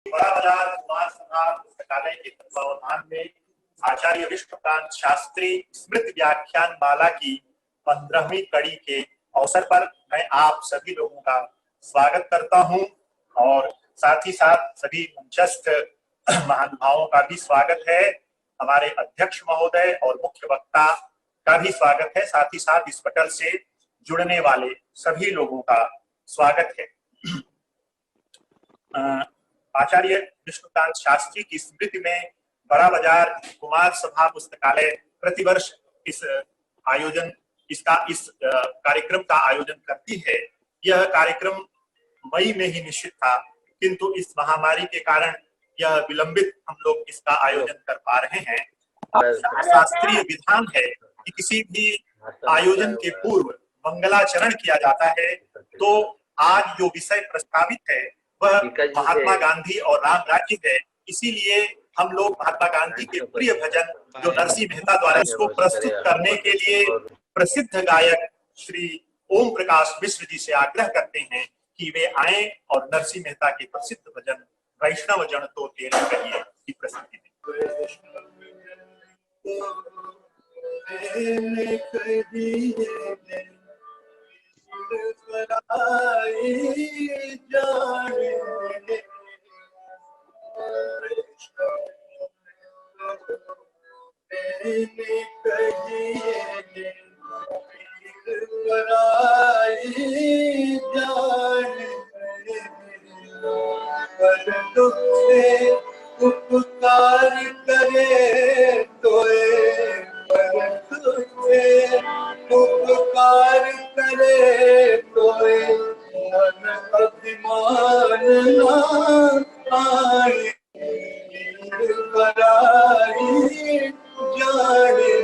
बड़ा बाजार कुमार सभा पुस्तकालय के तत्वावधान में आचार्य विष्णुकांत शास्त्री स्मृति व्याख्यान माला की 15वीं कड़ी के अवसर पर मैं आप सभी लोगों का स्वागत करता हूं और साथ ही साथ सभी मंचस्थ महानुभावों का भी स्वागत है। हमारे अध्यक्ष महोदय और मुख्य वक्ता का भी स्वागत है। साथ ही साथ इस पटल से जुड़ने वाले सभी लोगों का स्वागत है। आचार्य विष्णुकांत शास्त्री की स्मृति में बड़ा बाजार कुमार सभा पुस्तकालय प्रतिवर्ष इस कार्यक्रम का आयोजन करती है। यह कार्यक्रम मई में ही निश्चित था, किंतु इस महामारी के कारण यह विलंबित हम लोग इसका आयोजन कर पा रहे हैं। शास्त्रीय विधान है कि किसी भी आयोजन के पूर्व मंगलाचरण किया जाता है। तो आज जो विषय प्रस्तावित है वह महात्मा गांधी और राम राज्य है। इसीलिए हम लोग महात्मा गांधी के प्रिय भजन जो नरसिंह मेहता द्वारा इसको प्रस्तुत करने के लिए प्रसिद्ध गायक श्री ओम प्रकाश मिश्र जी से आग्रह करते हैं कि वे आए और नरसिंह मेहता के प्रसिद्ध भजन वैष्णव जन तो तेरे कहिए की प्रस्तुति दें। उपकार करे तोए उपकार करे तोए मन अभिमान आए कराई जाने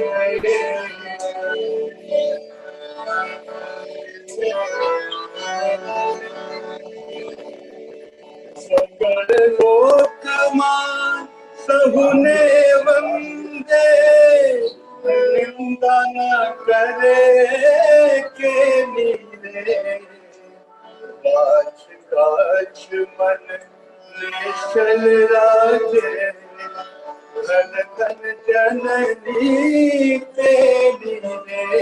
सकल लोकमान सहुने वंदे निंदा न करे के नीरे काछ काछ मन निश्चल राजे धन धन जननी तेरी रे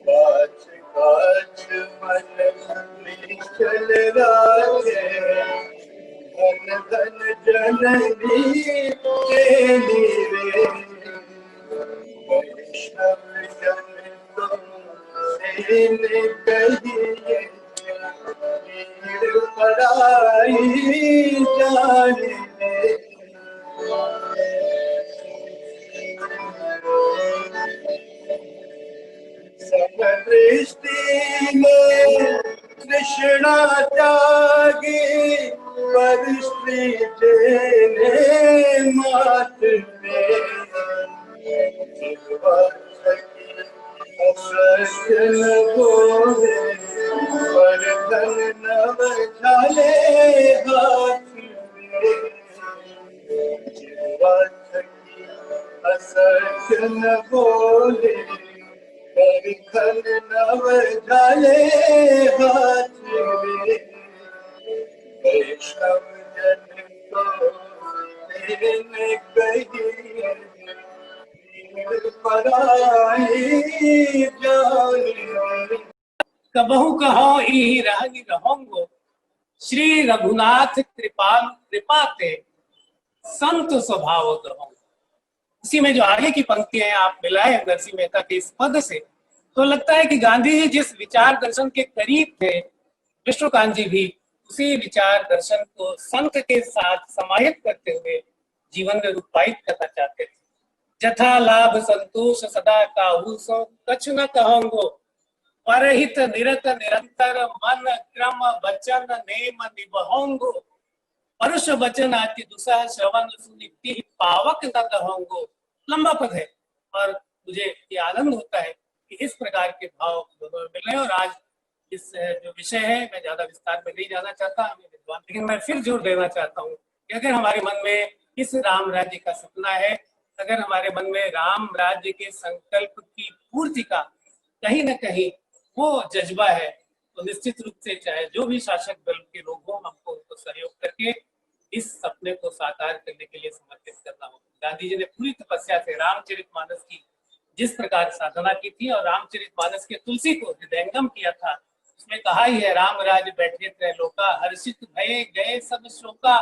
काछ काछ मन निश्चल राजे धन धन जननी तेरी रे वैष्णव जन तुमने कहिए पढ़ाई जाने समदृष्टि में कृष्णा त्यागी पर श्री जेने मात में सजन बोले पर धन नव झाले हाथ में सजन बोले पर धन नव झाले हाथ में वैष्णव जन को तेने कहिए कबहु कहो ही रहनि रहूंगो श्री रघुनाथ कृपाल कृपाते संत स्वभाव दहोंगो। इसी में जो आगे की पंक्ति है आप मिलाए नरसिंह मेहता के इस पद से, तो लगता है कि गांधी जी जिस विचार दर्शन के करीब थे, विष्णुकांत जी भी उसी विचार दर्शन को संत के साथ समाहित करते हुए जीवन में रूपायित करना चाहते थे। जथा लाभ संतोष सदा काहू सो कछ न कहूंगो परहित निरत निरंतर मन क्रम वचन नेम निबहोंगो परुष वचन आति दुसह श्रवण सुनिति पावक न कहूंगो। लंबा पद है और मुझे ये आनंद होता है कि इस प्रकार के भाव दोनों मिल रहे हैं। और आज इस जो विषय है, मैं ज्यादा विस्तार में नहीं जाना चाहता हमें विद्वान, लेकिन मैं फिर जोर देना चाहता हूँ कि अगर हमारे मन में इस राम राज्य का सपना है, अगर हमारे मन में राम राज्य के संकल्प की पूर्ति का कहीं न कहीं वो जज्बा है, तो निश्चित रूप से चाहे जो भी शासक दल के लोग हों, हमको उनको सहयोग करके इस सपने को साकार करने के लिए समर्पित करना होगा। गांधी जी ने पूरी तपस्या से रामचरितमानस की जिस प्रकार साधना की थी और रामचरितमानस के तुलसी को हृदयंगम किया था, उसमें कहा ही है, राम राज बैठे त्रैलोका, हर्षित भये गए सब शोका,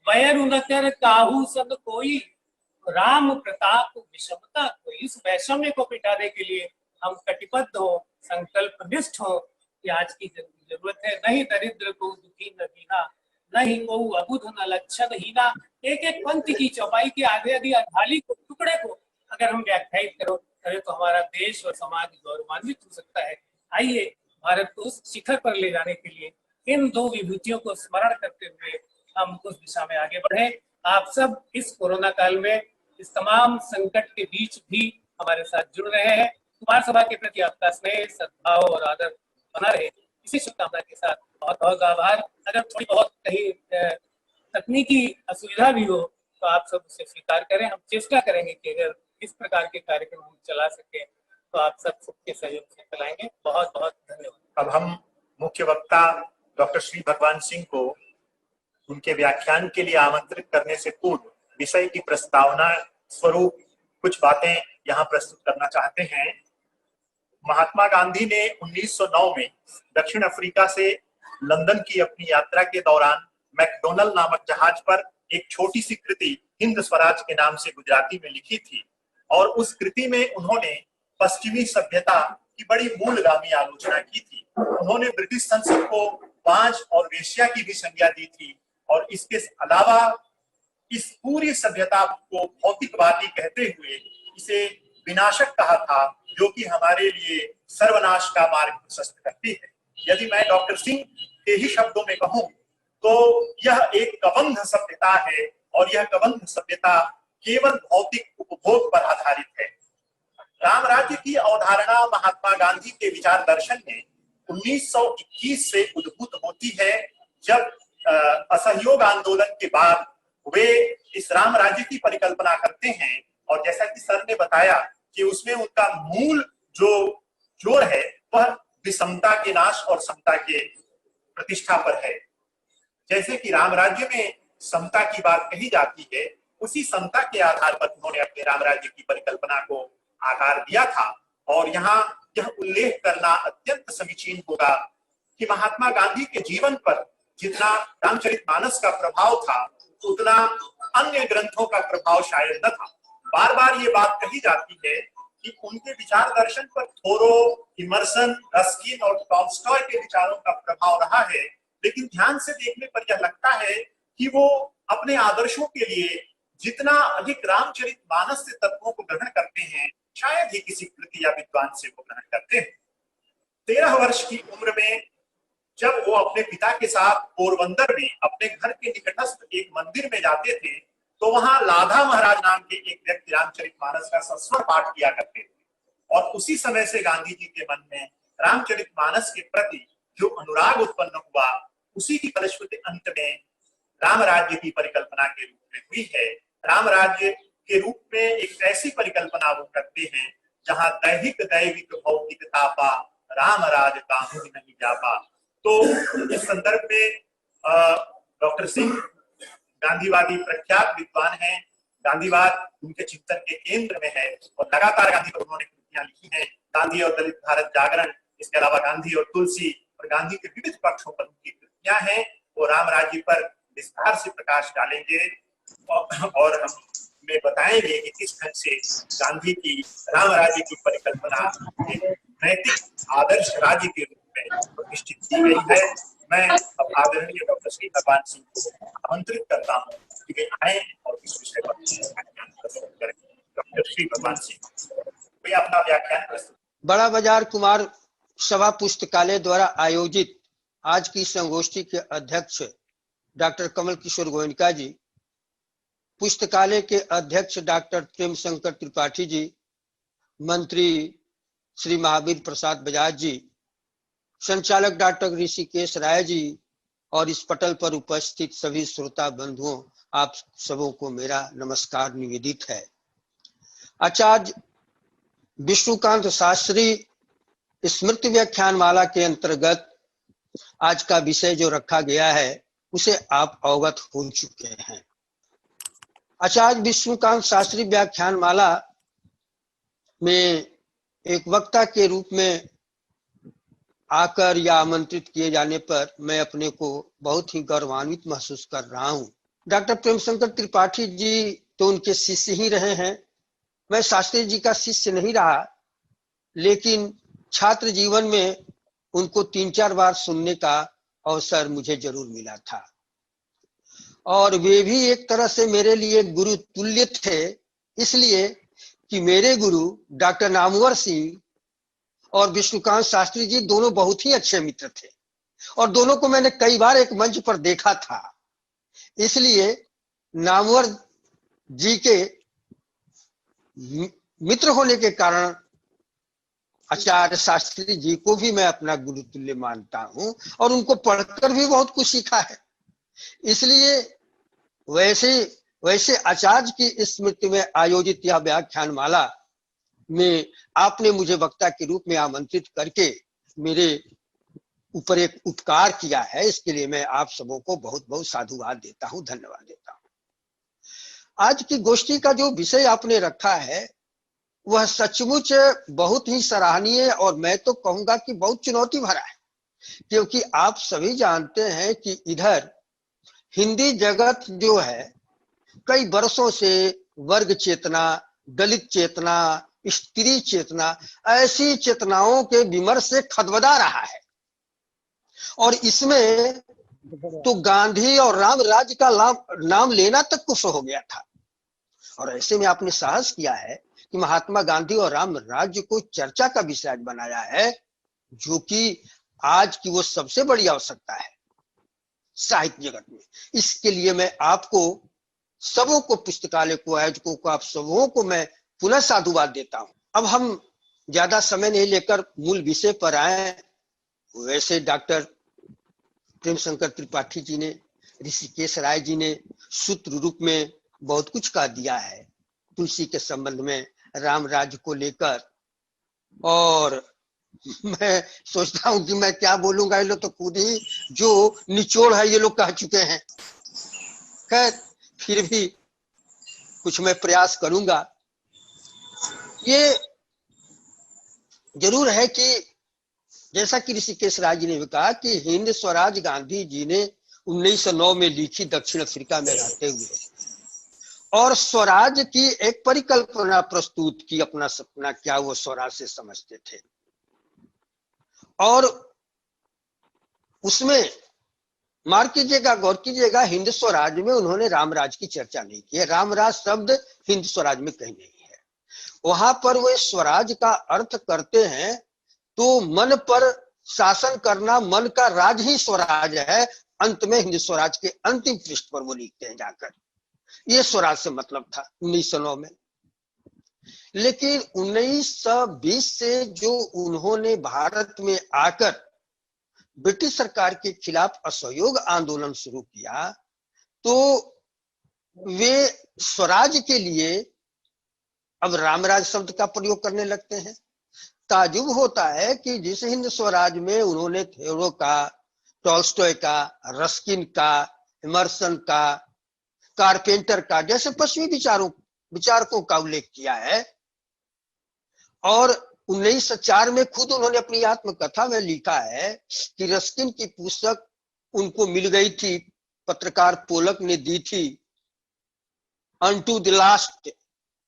वैर न कर काहू सब कोई, राम प्रताप विषमता कोई। इस वैषम्य को मिटाने के लिए हम कटिबद्ध हो, संकल्प निष्ठ हो कि आज की जरूरत है। नहीं दरिद्र को दुखी न दीना, नहीं को अबुध न लक्षण हीना। एक एक पंक्ति की चौपाई के आधे आधी अधाली को, टुकड़े को अगर हम व्याख्यायित करें तो हमारा देश और समाज गौरवान्वित हो सकता है। आइए भारत को उस शिखर पर ले जाने के लिए इन दो विभूतियों को स्मरण करते हुए हम उस दिशा में आगे बढ़े। आप सब इस कोरोना काल में इस तमाम संकट के बीच भी हमारे साथ जुड़ रहे हैं। कुमार सभा के प्रति आपका स्नेह, सद्भाव और आदर बना रहे, इसी शुभकामना के साथ बहुत बहुत आभार। अगर थोड़ी बहुत कहीं तकनीकी असुविधा भी हो तो आप सब उसे स्वीकार करें। हम चेष्टा करेंगे कि अगर इस प्रकार के कार्यक्रम हम चला सके तो आप सबके सहयोग से चलाएंगे। बहुत बहुत धन्यवाद। अब हम मुख्य वक्ता डॉक्टर श्री भगवान सिंह को उनके व्याख्यान के लिए आमंत्रित करने से पूर्व विषय की प्रस्तावना स्वरूप कुछ बातें यहाँ प्रस्तुत करना चाहते हैं। महात्मा गांधी ने 1909 में दक्षिण अफ्रीका से लंदन की अपनी यात्रा के दौरान मैकडोनल नामक जहाज पर एक छोटी सी कृति हिंद स्वराज के नाम से गुजराती में लिखी थी और उस कृति में उन्होंने पश्चिमी सभ्यता की बड़ी मूलगामी आलोचना की थी। उन्होंने ब्रिटिश संसद को बांझ और वेश्या की भी संज्ञा दी थी और इसके अलावा इस पूरी सभ्यता को भौतिकवादी कहते हुए इसे विनाशक कहा था, जो कि हमारे लिए सर्वनाश का मार्ग प्रशस्त करती है। यदि मैं डॉक्टर सिंह के ही शब्दों में कहूं तो यह एक कबंध सभ्यता है और यह कबंध सभ्यता केवल भौतिक उपभोग पर आधारित है। राम राज्य की अवधारणा महात्मा गांधी के विचार दर्शन में 1921 से उद्भूत होती है, जब असहयोग आंदोलन के बाद वे इस राम राज्य की परिकल्पना करते हैं। और जैसा कि सर ने बताया कि उसमें उनका मूल जो जोर है वह विषमता के नाश और समता के प्रतिष्ठा पर है। जैसे कि राम राज्य में समता की बात कही जाती है, उसी समता के आधार पर उन्होंने अपने राम राज्य की परिकल्पना को आकार दिया था। और यहाँ यह उल्लेख करना अत्यंत समीचीन होगा कि महात्मा गांधी के जीवन पर जितना रामचरितमानस का प्रभाव था उतना अन्य ग्रंथों का प्रभाव शायद न था। बार बार ये बात कही जाती है कि उनके विचार दर्शन पर थोरो, इमर्सन, रस्किन और टॉल्स्टॉय के विचारों का प्रभाव रहा है, लेकिन ध्यान से देखने पर यह लगता है कि वो अपने आदर्शों के लिए जितना अधिक रामचरितमानस से तत्वों को ग्रहण करते हैं, शायद ही किसी कृति या विद्वान से वो ग्रहण करते हैं। 13 वर्ष की उम्र में जब वो अपने पिता के साथ पोरबंदर में अपने घर के निकटस्थ एक मंदिर में जाते थे तो वहां लाधा महाराज नाम के एक व्यक्ति रामचरितमानस का सस्वर पाठ किया करते थे और उसी समय से गांधी जी के मन में रामचरितमानस के प्रति जो अनुराग उत्पन्न हुआ, उसी की फलश्रुति अंत में राम राज्य की परिकल्पना के रूप में हुई है। राम राज्य के रूप में एक ऐसी परिकल्पना वो करते हैं जहां दैहिक दैविक भौतिक तापा राम राज काहू नहीं जापा। तो इस संदर्भ में डॉक्टर सिंह गांधीवादी प्रख्यात विद्वान हैं। गांधीवाद उनके चिंतन के केंद्र में है और लगातार गांधी पर उन्होंने कृतियां लिखी हैं। गांधी और दलित भारत जागरण, इसके अलावा गांधी और तुलसी और गांधी के विविध पक्षों पर उनकी कृतियां हैं। वो राम राज्य पर विस्तार से प्रकाश डालेंगे और हम में बताएंगे कि किस ढंग से गांधी की राम राज्य की परिकल्पना एक नैतिक आदर्श राज्य के रूप में प्रतिष्ठित की गई है। मैं अब आदरणीय डॉक्टर श्री भगवान सिंह को आमंत्रित करता हूँ कि वे आए और इस विषय पर व्याख्यान प्रस्तुत करें। डॉक्टर श्री भगवान सिंह वे अपना व्याख्यान प्रस्तुत। बड़ा बाजार कुमार सभा पुस्तकालय द्वारा आयोजित आज की संगोष्ठी के अध्यक्ष डॉक्टर कमल किशोर गोयनका जी, पुस्तकालय के अध्यक्ष डॉक्टर प्रेम शंकर त्रिपाठी जी, मंत्री श्री महावीर प्रसाद बजाज जी, संचालक डॉक्टर ऋषिकेश राय जी और इस पटल पर उपस्थित सभी श्रोता बंधुओं, आप सबों को मेरा नमस्कार निवेदित है। आचार्य विष्णुकांत शास्त्री स्मृति व्याख्यान माला के अंतर्गत आज का विषय जो रखा गया है उसे आप अवगत हो चुके हैं। आचार्य विष्णुकांत शास्त्री व्याख्यान माला में एक वक्ता के रूप में आकर या आमंत्रित किए जाने पर मैं अपने को बहुत ही गौरवान्वित महसूस कर रहा हूँ। डॉक्टर प्रेमशंकर त्रिपाठी जी तो उनके शिष्य ही रहे हैं। मैं शास्त्री जी का शिष्य नहीं रहा, लेकिन छात्र जीवन में उनको 3-4 बार सुनने का अवसर मुझे जरूर मिला था और वे भी एक तरह से मेरे लिए गुरु तुल्य थे, इसलिए कि मेरे गुरु डॉक्टर नामवर सिंह और विष्णुकांत शास्त्री जी दोनों बहुत ही अच्छे मित्र थे और दोनों को मैंने कई बार एक मंच पर देखा था। इसलिए नामवर जी के मित्र होने के कारण आचार्य शास्त्री जी को भी मैं अपना गुरु तुल्य मानता हूं और उनको पढ़कर भी बहुत कुछ सीखा है। इसलिए वैसे आचार्य की स्मृति में आयोजित यह व्याख्यान माला में आपने मुझे वक्ता के रूप में आमंत्रित करके मेरे ऊपर एक उपकार किया है, इसके लिए मैं आप सबों को बहुत बहुत साधुवाद देता हूं, धन्यवाद देता हूं। आज की गोष्ठी का जो विषय आपने रखा है वह सचमुच बहुत ही सराहनीय और मैं तो कहूंगा कि बहुत चुनौती भरा है, क्योंकि आप सभी जानते हैं कि इधर हिंदी जगत जो है कई वर्षों से वर्ग चेतना, दलित चेतना, स्त्री चेतना, ऐसी चेतनाओं के विमर्श से खदबदा रहा है और इसमें तो गांधी और राम राज्य का नाम लेना तक कुछ हो गया था। और ऐसे में आपने साहस किया है कि महात्मा गांधी और राम राज्य को चर्चा का विषय बनाया है, जो कि आज की वो सबसे बड़ी आवश्यकता है साहित्य जगत में। इसके लिए मैं आपको सबों को, पुस्तकालय को, आयोजकों को, आप सबों को मैं पुनः साधुवाद देता हूं। अब हम ज्यादा समय नहीं लेकर मूल विषय पर आए। वैसे डॉक्टर प्रेमशंकर त्रिपाठी जी ने, ऋषिकेश राय जी ने सूत्र रूप में बहुत कुछ कह दिया है तुलसी के संबंध में, राम राज्य को लेकर, और मैं सोचता हूं कि मैं क्या बोलूंगा, ये लोग तो खुद ही जो निचोड़ है ये लोग कह चुके हैं। खैर फिर भी कुछ मैं प्रयास करूंगा। ये जरूर है कि जैसा कि ऋषिकेश राय जी ने भी कहा कि हिंद स्वराज गांधी जी ने 1909 में लिखी दक्षिण अफ्रीका में रहते हुए, और स्वराज की एक परिकल्पना प्रस्तुत की, अपना सपना क्या वो स्वराज से समझते थे। और उसमें मार कीजिएगा, गौर कीजिएगा, हिंद स्वराज में उन्होंने रामराज की चर्चा नहीं की है। रामराज शब्द हिंद स्वराज में कहीं नहीं है। वहां पर वो स्वराज का अर्थ करते हैं तो मन पर शासन करना, मन का राज ही स्वराज है। अंत में हिंद स्वराज के अंतिम पृष्ठ पर वो लिखते हैं जाकर, ये स्वराज से मतलब था 1909 में। लेकिन 1920 से जो उन्होंने भारत में आकर ब्रिटिश सरकार के खिलाफ असहयोग आंदोलन शुरू किया, तो वे स्वराज के लिए अब रामराज शब्द का प्रयोग करने लगते हैं। ताजुब होता है कि जिस हिंद स्वराज में उन्होंने थेरो का, टॉल्स्टॉय का, रस्किन का, इमर्सन का, कारपेंटर का जैसे पश्चिमी विचारकों का उल्लेख किया है, और 1904 में खुद उन्होंने अपनी आत्मकथा में लिखा है कि रस्किन की पुस्तक उनको मिल गई थी, पत्रकार पोलक ने दी थी, अनटू द लास्ट,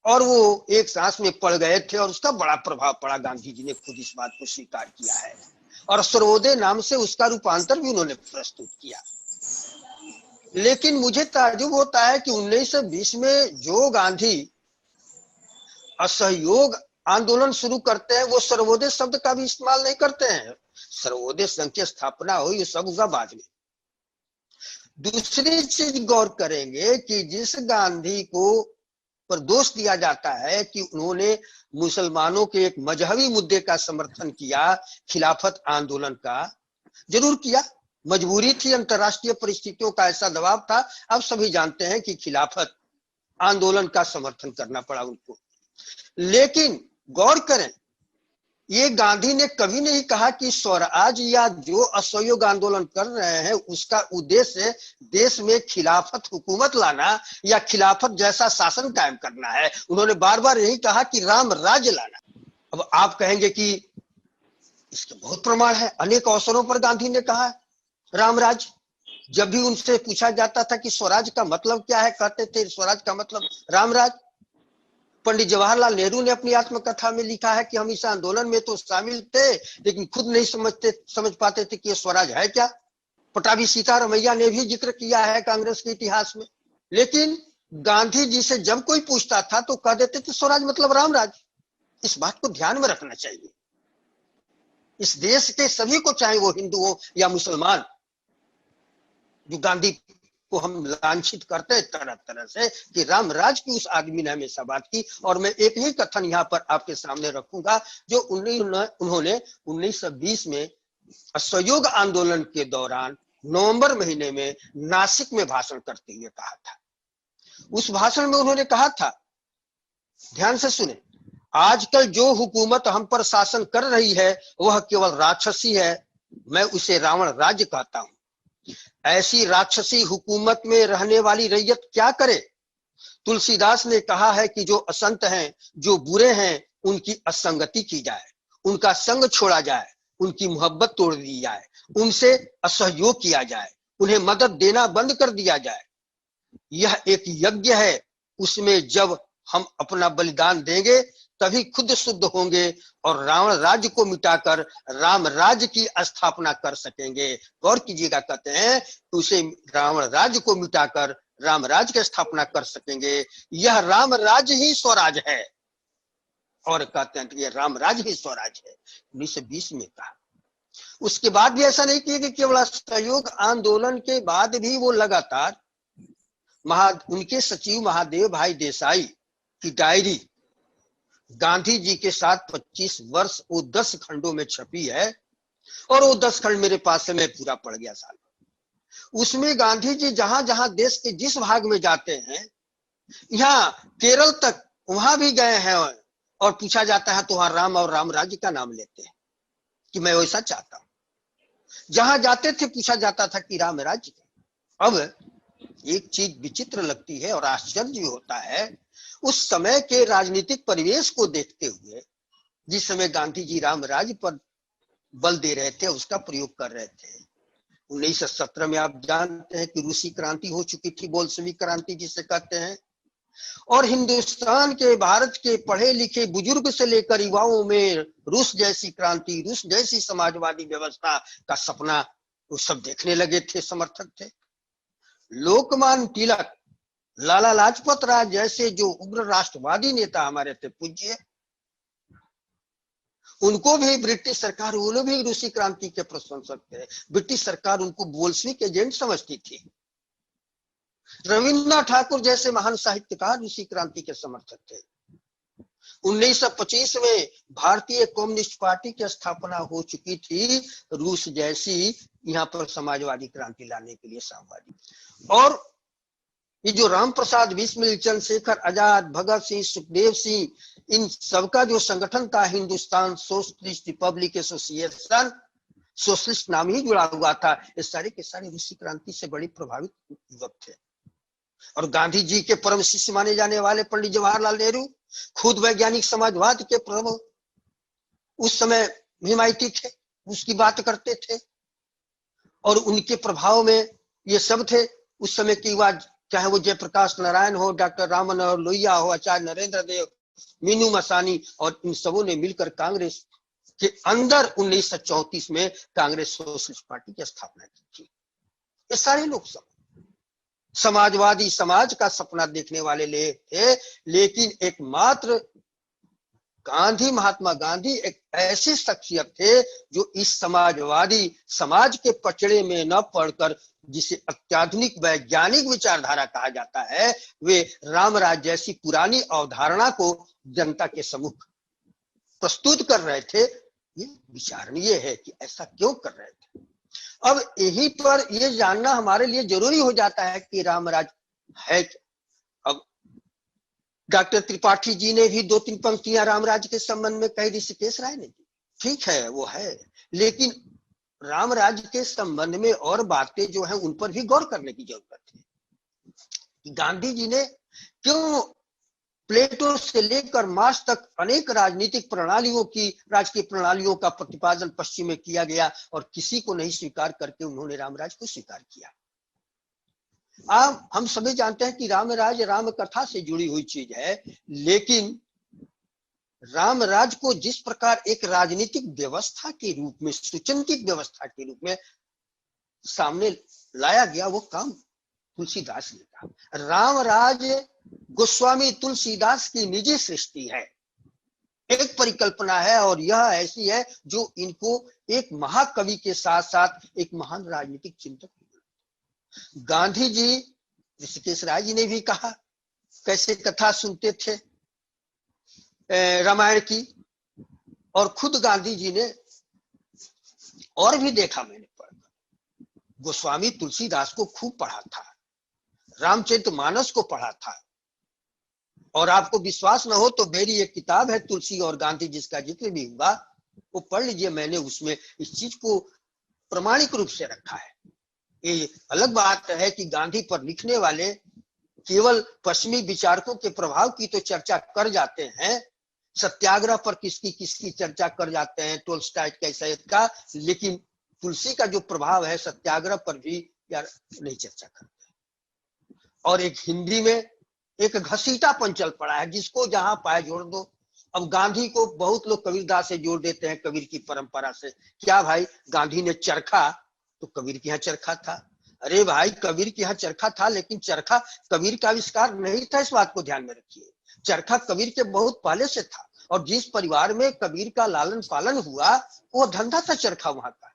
और वो एक सांस में पढ़ गए थे और उसका बड़ा प्रभाव पड़ा। गांधी जी ने खुद इस बात को स्वीकार किया है और सर्वोदय नाम से उसका रूपांतर भी उन्होंने प्रस्तुत किया। लेकिन मुझे ताज्जुब होता है कि 1920 में जो गांधी असहयोग आंदोलन शुरू करते हैं वो सर्वोदय शब्द का भी इस्तेमाल नहीं करते हैं। सर्वोदय संघ की स्थापना हुई, ये सब हुआ बाद में। दूसरी चीज गौर करेंगे कि जिस गांधी को पर दोष दिया जाता है कि उन्होंने मुसलमानों के एक मजहबी मुद्दे का समर्थन किया, खिलाफत आंदोलन का, जरूर किया, मजबूरी थी, अंतरराष्ट्रीय परिस्थितियों का ऐसा दबाव था। अब सभी जानते हैं कि खिलाफत आंदोलन का समर्थन करना पड़ा उनको। लेकिन गौर करें ये गांधी ने कभी नहीं कहा कि स्वराज या जो असहयोग आंदोलन कर रहे हैं उसका उद्देश्य देश में खिलाफत हुकूमत लाना या खिलाफत जैसा शासन कायम करना है। उन्होंने बार बार यही कहा कि राम राज्य लाना। अब आप कहेंगे कि इसके बहुत प्रमाण है, अनेक अवसरों पर गांधी ने कहा राम राज्य। जब भी उनसे पूछा जाता था कि स्वराज का मतलब क्या है, कहते थे स्वराज का मतलब राम राज्य। पंडित जवाहरलाल नेहरू ने अपनी आत्मकथा में लिखा है कि हम इस आंदोलन में तो शामिल थे लेकिन खुद नहीं समझ पाते थे कि ये स्वराज है क्या। पटाभी सीतारमैया ने भी जिक्र किया है कांग्रेस के इतिहास में। लेकिन गांधी जी से जब कोई पूछता था तो कह देते थे स्वराज मतलब राम राज्य। इस बात को ध्यान में रखना चाहिए। इस देश के सभी को, चाहे वो हिंदू हो या मुसलमान, जो गांधी को हम लांछित करते हैं तरह तरह से, कि राम राज की उस आदमी ने हमेशा बात की। और मैं एक ही कथन यहाँ पर आपके सामने रखूंगा जो उन्होंने 1920 में असहयोग आंदोलन के दौरान नवंबर महीने में नासिक में भाषण करते हुए कहा था। उस भाषण में उन्होंने कहा था, ध्यान से सुने, आजकल जो हुकूमत हम पर शासन कर रही है वह केवल राक्षसी है, मैं उसे रावण राज्य कहता हूं। ऐसी राक्षसी हुकूमत में रहने वाली रैयत क्या करे। तुलसीदास ने कहा है कि जो असंत हैं, जो बुरे हैं, उनकी असंगति की जाए, उनका संग छोड़ा जाए, उनकी मोहब्बत तोड़ दी जाए, उनसे असहयोग किया जाए, उन्हें मदद देना बंद कर दिया जाए। यह एक यज्ञ है, उसमें जब हम अपना बलिदान देंगे तभी खुद शुद्ध होंगे और रावण राज्य को मिटाकर राम राज्य की स्थापना कर सकेंगे। गौर कीजिएगा, कहते हैं उसे रावण राज्य को मिटाकर राम राज्य की स्थापना कर सकेंगे। यह राम राज्य ही स्वराज है। और कहते हैं कि यह राम राज्य ही स्वराज है। 1920 में कहा। उसके बाद भी ऐसा नहीं किया कि केवल सहयोग आंदोलन के बाद भी वो लगातार उनके सचिव महादेव भाई देसाई की डायरी गांधी जी के साथ 25 वर्ष वो 10 खंडों में छपी है और वो 10 खंड मेरे पास से मैं पूरा पढ़ गया साल। उसमें गांधी जी जहां जहां देश के जिस भाग में जाते हैं, यहाँ केरल तक वहां भी गए हैं और पूछा जाता है तो वहां राम और राम राज्य का नाम लेते हैं कि मैं वैसा चाहता हूं। जहां जाते थे पूछा जाता था कि राम राज्य। अब एक चीज विचित्र लगती है और आश्चर्य होता है, उस समय के राजनीतिक परिवेश को देखते हुए जिस समय गांधी जी राम राज्य पर बल दे रहे थे, उसका प्रयोग कर रहे थे। 1917 में आप जानते हैं कि रूसी क्रांति हो चुकी थी, बोल्शेविक क्रांति जिसे कहते हैं, और हिंदुस्तान के, भारत के पढ़े लिखे बुजुर्ग से लेकर युवाओं में रूस जैसी क्रांति, रूस जैसी समाजवादी व्यवस्था का सपना वो सब देखने लगे थे, समर्थक थे। लोकमान्य तिलक, लाला लाजपत राय जैसे जो उग्र राष्ट्रवादी नेता हमारे थे पूज्य, उनको भी ब्रिटिश सरकार, उन्होंने भी रूसी क्रांति के प्रशंसक थे। ब्रिटिश सरकार उनको बोल्शेविक एजेंट समझती थी। रविन्द्रनाथ ठाकुर जैसे महान साहित्यकार रूसी क्रांति के समर्थक थे। 1925 में भारतीय कम्युनिस्ट पार्टी की स्थापना हो चुकी थी, रूस जैसी यहाँ पर समाजवादी क्रांति लाने के लिए सामवादी। और ये जो राम प्रसाद बिस्मिल, चंद्रशेखर आजाद, भगत सिंह, सुखदेव सिंह, इन सबका जो संगठन था Hindustan socialist Republic association, socialist नाम ही जुड़ा हुआ था, ये सारे के सारे रूसी क्रांति से बड़ी प्रभावित युवक थे। और गांधी जी के परम शिष्य माने जाने वाले पंडित जवाहरलाल नेहरू खुद वैज्ञानिक समाजवाद के प्रमुख उस समय हिमायती थे, उसकी बात करते थे और उनके प्रभाव में ये सब थे। उस समय की युवा, चाहे वो जयप्रकाश नारायण हो, डॉक्टर राम मनोहर लोहिया हो, आचार्य नरेंद्र देव, मीनू मसानी, और इन सबों ने मिलकर कांग्रेस के अंदर 1934 में कांग्रेस सोशलिस्ट पार्टी की स्थापना की थी। ये सारे लोग सब समाजवादी समाज का सपना देखने वाले ले थे, लेकिन एकमात्र गांधी, महात्मा गांधी एक ऐसी शख्सियत थे जो इस समाजवादी समाज के पचड़े में न पड़कर, जिसे अत्याधुनिक वैज्ञानिक विचारधारा कहा जाता है, वे रामराज जैसी पुरानी अवधारणा को जनता के सम्मुख प्रस्तुत कर रहे थे। ये विचारणीय है कि ऐसा क्यों कर रहे थे। अब यहीं पर यह जानना हमारे लिए जरूरी हो जाता है कि रामराज है क्या। अब डॉक्टर त्रिपाठी जी ने भी 2-3 पंक्तियां रामराज के संबंध में कही, ऋषिकेश राय ने दी। ठीक है, वो है, लेकिन राम राज्य के संबंध में और बातें जो हैं उन पर भी गौर करने की जरूरत है। गांधी जी ने क्यों प्लेटो से लेकर मार्क्स तक अनेक राजनीतिक प्रणालियों की, राजकीय प्रणालियों का प्रतिपादन पश्चिम में किया गया और किसी को नहीं स्वीकार करके उन्होंने रामराज को स्वीकार किया। अब हम सभी जानते हैं कि रामराज राम कथा से जुड़ी हुई चीज है, लेकिन रामराज को जिस प्रकार एक राजनीतिक व्यवस्था के रूप में, सुचिंतित व्यवस्था के रूप में सामने लाया गया, वो काम तुलसीदास ने कहा। रामराज गोस्वामी तुलसीदास की निजी सृष्टि है, एक परिकल्पना है, और यह ऐसी है जो इनको एक महाकवि के साथ साथ एक महान राजनीतिक चिंतक। गांधी जी, ऋषिकेश राय जी ने भी कहा कैसे कथा सुनते थे रामायण की, और खुद गांधी जी ने और भी देखा, मैंने पढ़ा, गोस्वामी तुलसीदास को खूब पढ़ा था, रामचरितमानस को पढ़ा था, और आपको विश्वास न हो तो मेरी एक किताब है तुलसी और गांधी जिसका जिक्र भी हुआ, वो पढ़ लीजिए। मैंने उसमें इस चीज को प्रमाणिक रूप से रखा है। ये अलग बात है कि गांधी पर लिखने वाले केवल पश्चिमी विचारकों के प्रभाव की तो चर्चा कर जाते हैं, सत्याग्रह पर किसकी किसकी चर्चा कर जाते हैं, टोल्स्टॉय कैसा का, लेकिन तुलसी का जो प्रभाव है सत्याग्रह पर भी यार नहीं चर्चा करते। और एक हिंदी में एक घसीटापन चल पड़ा है, जिसको जहां पाए जोड़ दो। अब गांधी को बहुत लोग कबीरदास से जोड़ देते हैं, कबीर की परंपरा से। क्या भाई, गांधी ने चरखा तो कबीर के यहाँ चरखा था? अरे भाई, कबीर के यहाँ चरखा था, लेकिन चरखा कबीर का आविष्कार नहीं था, इस बात को ध्यान में रखिए। चरखा कबीर के बहुत पहले से था, और जिस परिवार में कबीर का लालन पालन हुआ वो धंधा था चरखा वहां का।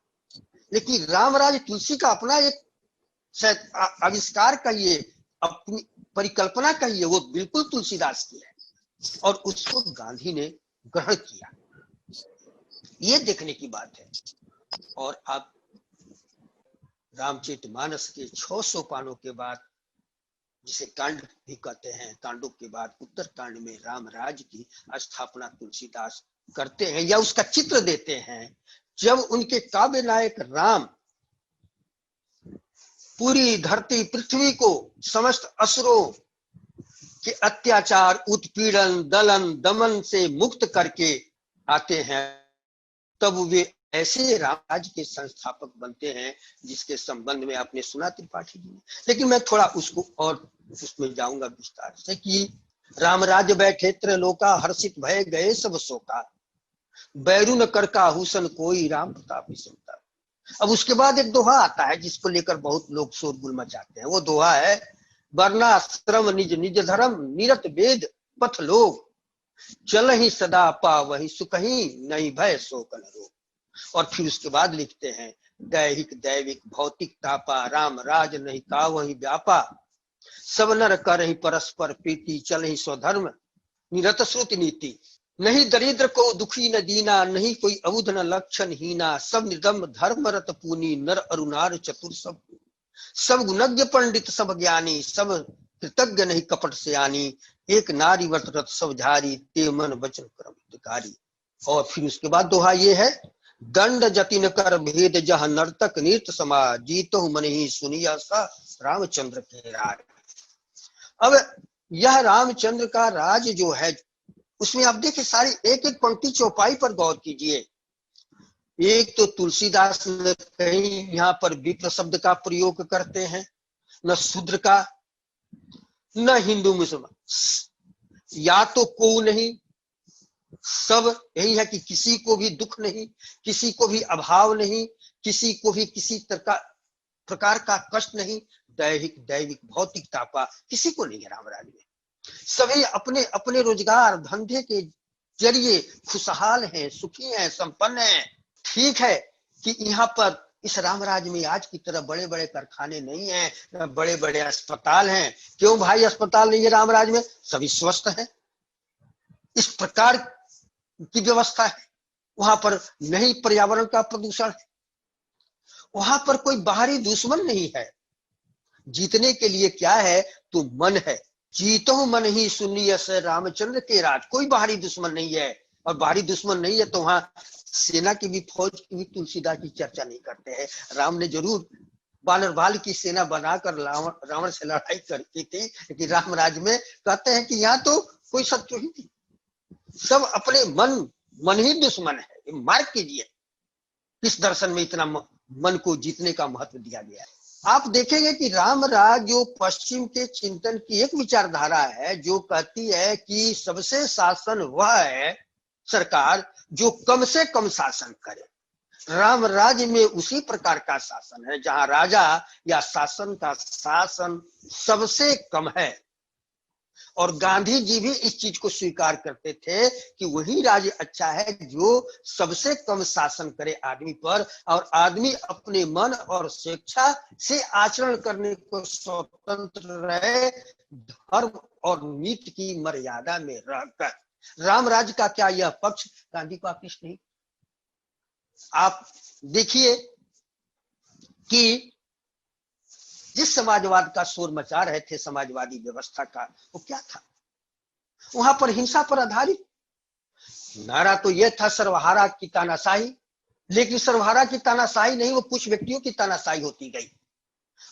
लेकिन रामराज तुलसी का अपना एक आविष्कार कहिए, अपनी परिकल्पना कहिए, वो बिल्कुल तुलसीदास की है, और उसको गांधी ने ग्रहण किया। ये देखने की बात है। और आप रामचरितमानस के 600 पानों के बाद, जिसे कांड भी कहते हैं, कांडों के बाद उत्तर कांड में रामराज की स्थापना तुलसीदास करते हैं या उसका चित्र देते हैं। जब उनके काव्य नायक राम पूरी धरती पृथ्वी को समस्त असुरों के अत्याचार, उत्पीड़न, दलन, दमन से मुक्त करके आते हैं, तब वे ऐसे रामराज के संस्थापक बनते हैं जिसके संबंध में आपने सुना त्रिपाठी जी ने। लेकिन मैं थोड़ा उसको और उसमें जाऊंगा विस्तार से कि रामराज बैठे त्रैलोका, हर्षित भय गए सब शोका, बैरून कर का हुसन कोई राम प्रताप सुनता। अब उसके बाद एक दोहा आता है जिसको लेकर बहुत लोग शोरगुल मचाते हैं। वो दोहा है, वरना श्रम निज निज धर्म, निरत वेद पथ लोग, चल ही सदा पा वही सुख ही, नहीं भय सो कल रोग। और फिर उसके बाद लिखते हैं, दैहिक दैविक भौतिक तापा, राम राज नहीं का वही व्यापा, सब नर कर ही परस्पर प्रीति, चल ही स्वधर्म निरत श्रुति नीति, नहीं दरिद्र को दुखी न दीना, नहीं कोई अबुध न लक्षण हीना, सब निर्दम धर्म रत पूनी, नर अरुणार चतुर सब गुणज्ञ पंडित सब ज्ञानी, सब कृतज्ञ नहीं कपट से आनी, एक नारी व्रत रत सब झारी, ते मन वचन कर्म अधिकारी। और फिर उसके बाद दोहा ये है, दंड जतिन कर भेद जह नर्तक नृत्य समाज, जीतो मन ही सुनिया सा रामचंद्र के राज। अब यह रामचंद्र का राज जो है, उसमें आप देखिए सारी एक एक पंक्ति चौपाई पर गौर कीजिए। एक तो तुलसीदास ने कहीं यहाँ पर विप्र शब्द का प्रयोग करते हैं, न शूद्र का न हिंदू मुसलमान, या तो को नहीं, सब यही है कि किसी को भी दुख नहीं, किसी को भी अभाव नहीं, किसी को भी किसी प्रकार का कष्ट नहीं, दैहिक दैविक भौतिक तापा किसी को नहीं है रामराज में। सभी अपने अपने रोजगार धंधे के जरिए खुशहाल हैं, सुखी हैं, संपन्न हैं। ठीक है कि यहाँ पर इस रामराज में आज की तरह बड़े बड़े कारखाने नहीं हैं, बड़े बड़े अस्पताल हैं। क्यों भाई अस्पताल नहीं है रामराज में? सभी स्वस्थ हैं, इस प्रकार की व्यवस्था है। वहां पर नहीं पर्यावरण का प्रदूषण है, वहां पर कोई बाहरी दुश्मन नहीं है। जीतने के लिए क्या है तो मन है, जीतो मन ही सुनिय से रामचंद्र के राज, कोई बाहरी दुश्मन नहीं है। और बाहरी दुश्मन नहीं है, तो वहां सेना की भी, फौज की भी तुलसीदास की चर्चा नहीं करते हैं। राम ने जरूर बानर बाल की सेना बनाकर रावण से लड़ाई करती थी, लेकिन राम राज में कहते हैं कि यहाँ तो कोई शत्रु ही नहीं, सब अपने मन ही दुश्मन है। मार्क कीजिए इस दर्शन में इतना मन को जीतने का महत्व दिया गया है। आप देखेंगे कि राम राज जो पश्चिम के चिंतन की एक विचारधारा है, जो कहती है कि सबसे शासन वह है सरकार जो कम से कम शासन करे। राम राज्य में उसी प्रकार का शासन है जहां राजा या शासन का शासन सबसे कम है। और गांधी जी भी इस चीज को स्वीकार करते थे कि वही राज्य अच्छा है जो सबसे कम शासन करे आदमी पर, और आदमी अपने मन और स्वेच्छा से आचरण करने को स्वतंत्र रहे, धर्म और नीति की मर्यादा में रहकर। राम राज्य का क्या यह पक्ष गांधी को आकृष्ट नहीं? आप देखिए कि जिस समाजवाद का शोर मचा रहे थे, समाजवादी व्यवस्था का, वो क्या था? वहां पर हिंसा पर आधारित नारा तो यह था सर्वहारा की तानाशाही, लेकिन सर्वहारा की तानाशाही नहीं, वो कुछ व्यक्तियों की तानाशाही होती गई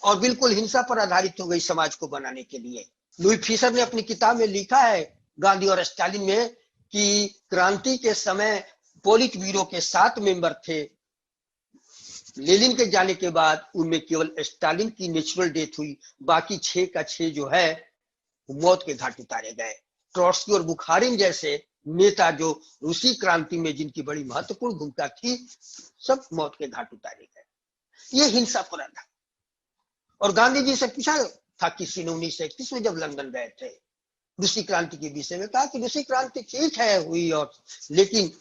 और बिल्कुल हिंसा पर आधारित हो गई समाज को बनाने के लिए। लुई फिशर ने अपनी किताब में लिखा है गांधी और स्टालिन में कि क्रांति के समय पोलिट ब्यूरो के 7 मेंबर थे, लेनिन के जाने के बाद उनमें केवल स्टालिन की नेचुरल डेथ हुई, बाकी 6 का 6 जो है मौत के घाट उतारे गए। ट्रॉट्स्की और बुखारिन जैसे नेता जो रूसी क्रांति में जिनकी बड़ी महत्वपूर्ण भूमिका थी, सब मौत के घाट उतारे गए। ये हिंसा पर था। और गांधी जी से पूछा था किसी ने 1931 में जब लंदन गए थे, रूसी क्रांति के विषय में कहा कि रूसी क्रांति ठीक है हुई, और लेकिन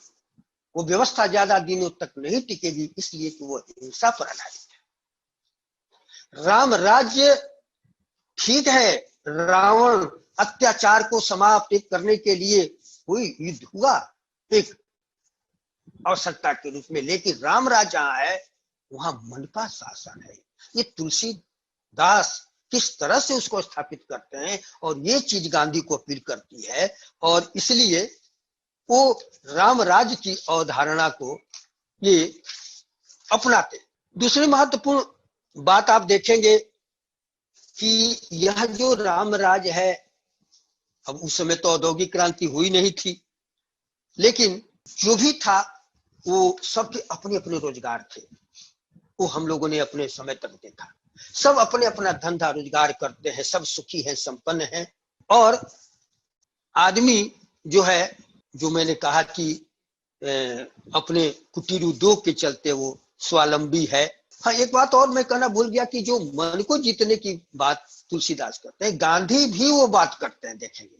वो व्यवस्था ज्यादा दिनों तक नहीं टिकेगी, इसलिए कि वो हिंसा पर आधारित है। राम राज्य ठीक है, रावण अत्याचार को समाप्त करने के लिए कोई युद्ध हुआ एक आवश्यकता के रूप में, लेकिन राम राज्य जहां है वहां मन का शासन है। ये तुलसीदास किस तरह से उसको स्थापित करते हैं, और ये चीज गांधी को अपील करती है, और इसलिए वो राम राज्य की अवधारणा को ये अपनाते। दूसरी महत्वपूर्ण बात आप देखेंगे कि यह जो राम राज्य है, अब उस समय तो औद्योगिक क्रांति हुई नहीं थी, लेकिन जो भी था वो सबके अपने अपने रोजगार थे। वो हम लोगों ने अपने समय तक देखा, सब अपने अपना धंधा रोजगार करते हैं, सब सुखी हैं, संपन्न हैं, और आदमी जो है, जो मैंने कहा कि अपने कुटीर उद्योग के चलते वो स्वावलंबी है। हाँ, एक बात और मैं कहना भूल गया कि जो मन को जीतने की बात तुलसीदास करते हैं, गांधी भी वो बात करते हैं। देखेंगे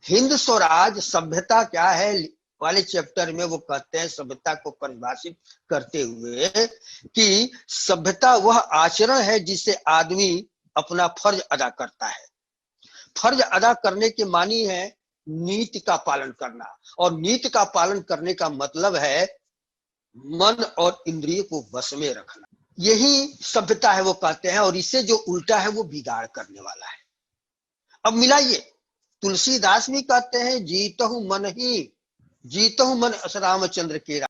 हिंद स्वराज सभ्यता क्या है वाले चैप्टर में वो कहते हैं, सभ्यता को परिभाषित करते हुए कि सभ्यता वह आचरण है जिससे आदमी अपना फर्ज अदा करता है। फर्ज अदा करने के मानी है नीति का पालन करना, और नीति का पालन करने का मतलब है मन और इंद्रिय को वश में रखना। यही सभ्यता है वो कहते हैं, और इससे जो उल्टा है वो बिगाड़ करने वाला है। अब मिलाइए, तुलसीदास भी कहते हैं जीतहु मन ही, जीतहु मन रामचंद्र केरा,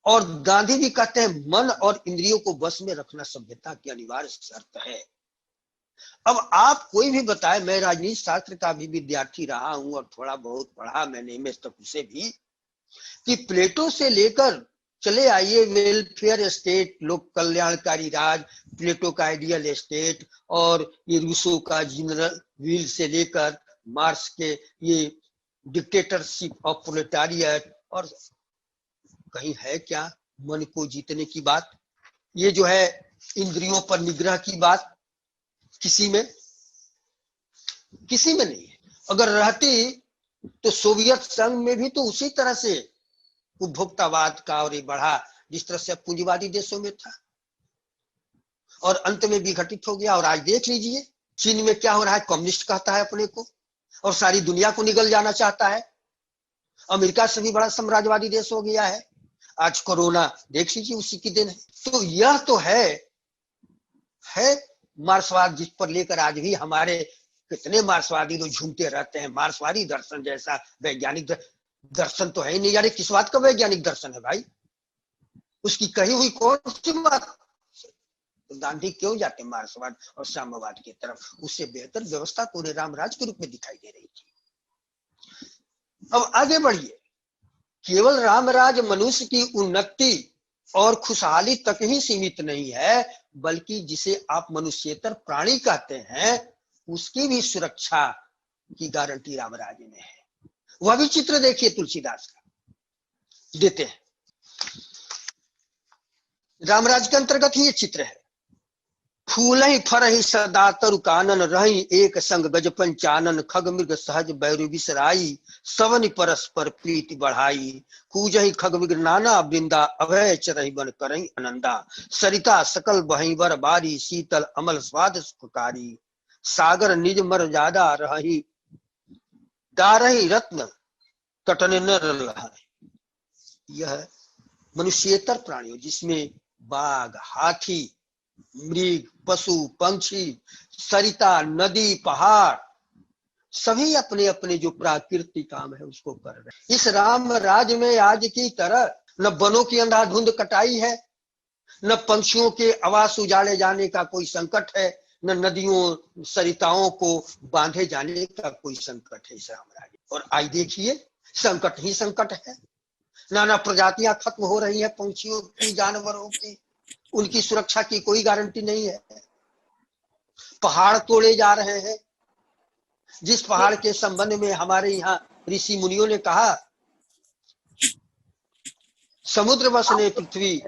और गांधी भी कहते हैं मन और इंद्रियों को वश में रखना सभ्यता की अनिवार्य शर्त है। अब आप कोई भी बताए, मैं राजनीति शास्त्र का भी विद्यार्थी रहा हूं और थोड़ा बहुत पढ़ा मैंने एमएस तक उसे भी, कि प्लेटो से लेकर चले आइए वेलफेयर स्टेट, लोक कल्याणकारी राज, प्लेटो का आइडियल स्टेट, और ये रूसो का जनरल विल से लेकर मार्क्स के ये डिक्टेटरशिप ऑफ प्रोलेटारिएट, और कहीं है क्या मन को जीतने की बात? ये जो है इंद्रियों पर निग्रह की बात किसी में नहीं है। अगर रहती तो सोवियत संघ में भी तो उसी तरह से उपभोक्तावाद का और ये बढ़ा जिस तरह से पूंजीवादी देशों में था, और अंत में विघटित हो गया। और आज देख लीजिए चीन में क्या हो रहा है, कम्युनिस्ट कहता है अपने को और सारी दुनिया को निगल जाना चाहता है। अमेरिका से भी बड़ा साम्राज्यवादी देश हो गया है। आज कोरोना देख लीजिए उसी की दिन है। तो यह तो है मार्क्सवाद, जिस पर लेकर आज भी हमारे कितने मार्क्सवादी लोग झूमते रहते हैं। मार्क्सवादी दर्शन जैसा वैज्ञानिक दर्शन तो है ही नहीं। यार किस बात का वैज्ञानिक दर्शन है भाई? उसकी कही हुई कौन सी बात? तो गांधी क्यों जाते मार्क्सवाद और साम्यवाद की तरफ? उससे बेहतर व्यवस्था तो उन्हें रामराज के रूप में दिखाई दे रही थी। अब आगे बढ़िए। केवल रामराज मनुष्य की उन्नति और खुशहाली तक ही सीमित नहीं है, बल्कि जिसे आप मनुष्येतर प्राणी कहते हैं उसकी भी सुरक्षा की गारंटी रामराज में है। वह भी चित्र देखिए तुलसीदास का देते हैं। रामराज के अंतर्गत ही ये चित्र है। फूलहि फरहि सदा तरु कानन रहि एक संग गज पंचानन खग मृग सहज बैरु बिसराई सवनि परस्पर प्रीति बढ़ाई कूजहि खग मृग नाना वृंदा अभय चरहि बन करहि आनंदा सरिता सकल बहि वर बारी शीतल अमल स्वाद सुखकारी सागर निज मर ज्यादा रहि दारहि रत्न कटन नर लहै। यह मनुष्येतर प्राणियों जिसमें बाघ, हाथी, मृग, पशु, पंक्षी, सरिता, नदी, पहाड़ सभी अपने अपने जो प्राकृतिक काम है उसको कर रहे हैं। इस राम राज में आज की तरह न वनों की अंधाधुंध कटाई है, न पंक्षियों के आवास उजाड़े जाने का कोई संकट है, न नदियों सरिताओं को बांधे जाने का कोई संकट है इस राम राज। और आज देखिए संकट ही संकट है। नाना प्रजातियां खत्म हो रही है, पंछियों की, जानवरों की, उनकी सुरक्षा की कोई गारंटी नहीं है। पहाड़ तोड़े जा रहे हैं। जिस पहाड़ के संबंध में हमारे यहाँ ऋषि मुनियों ने कहा समुद्र वसने पृथ्वी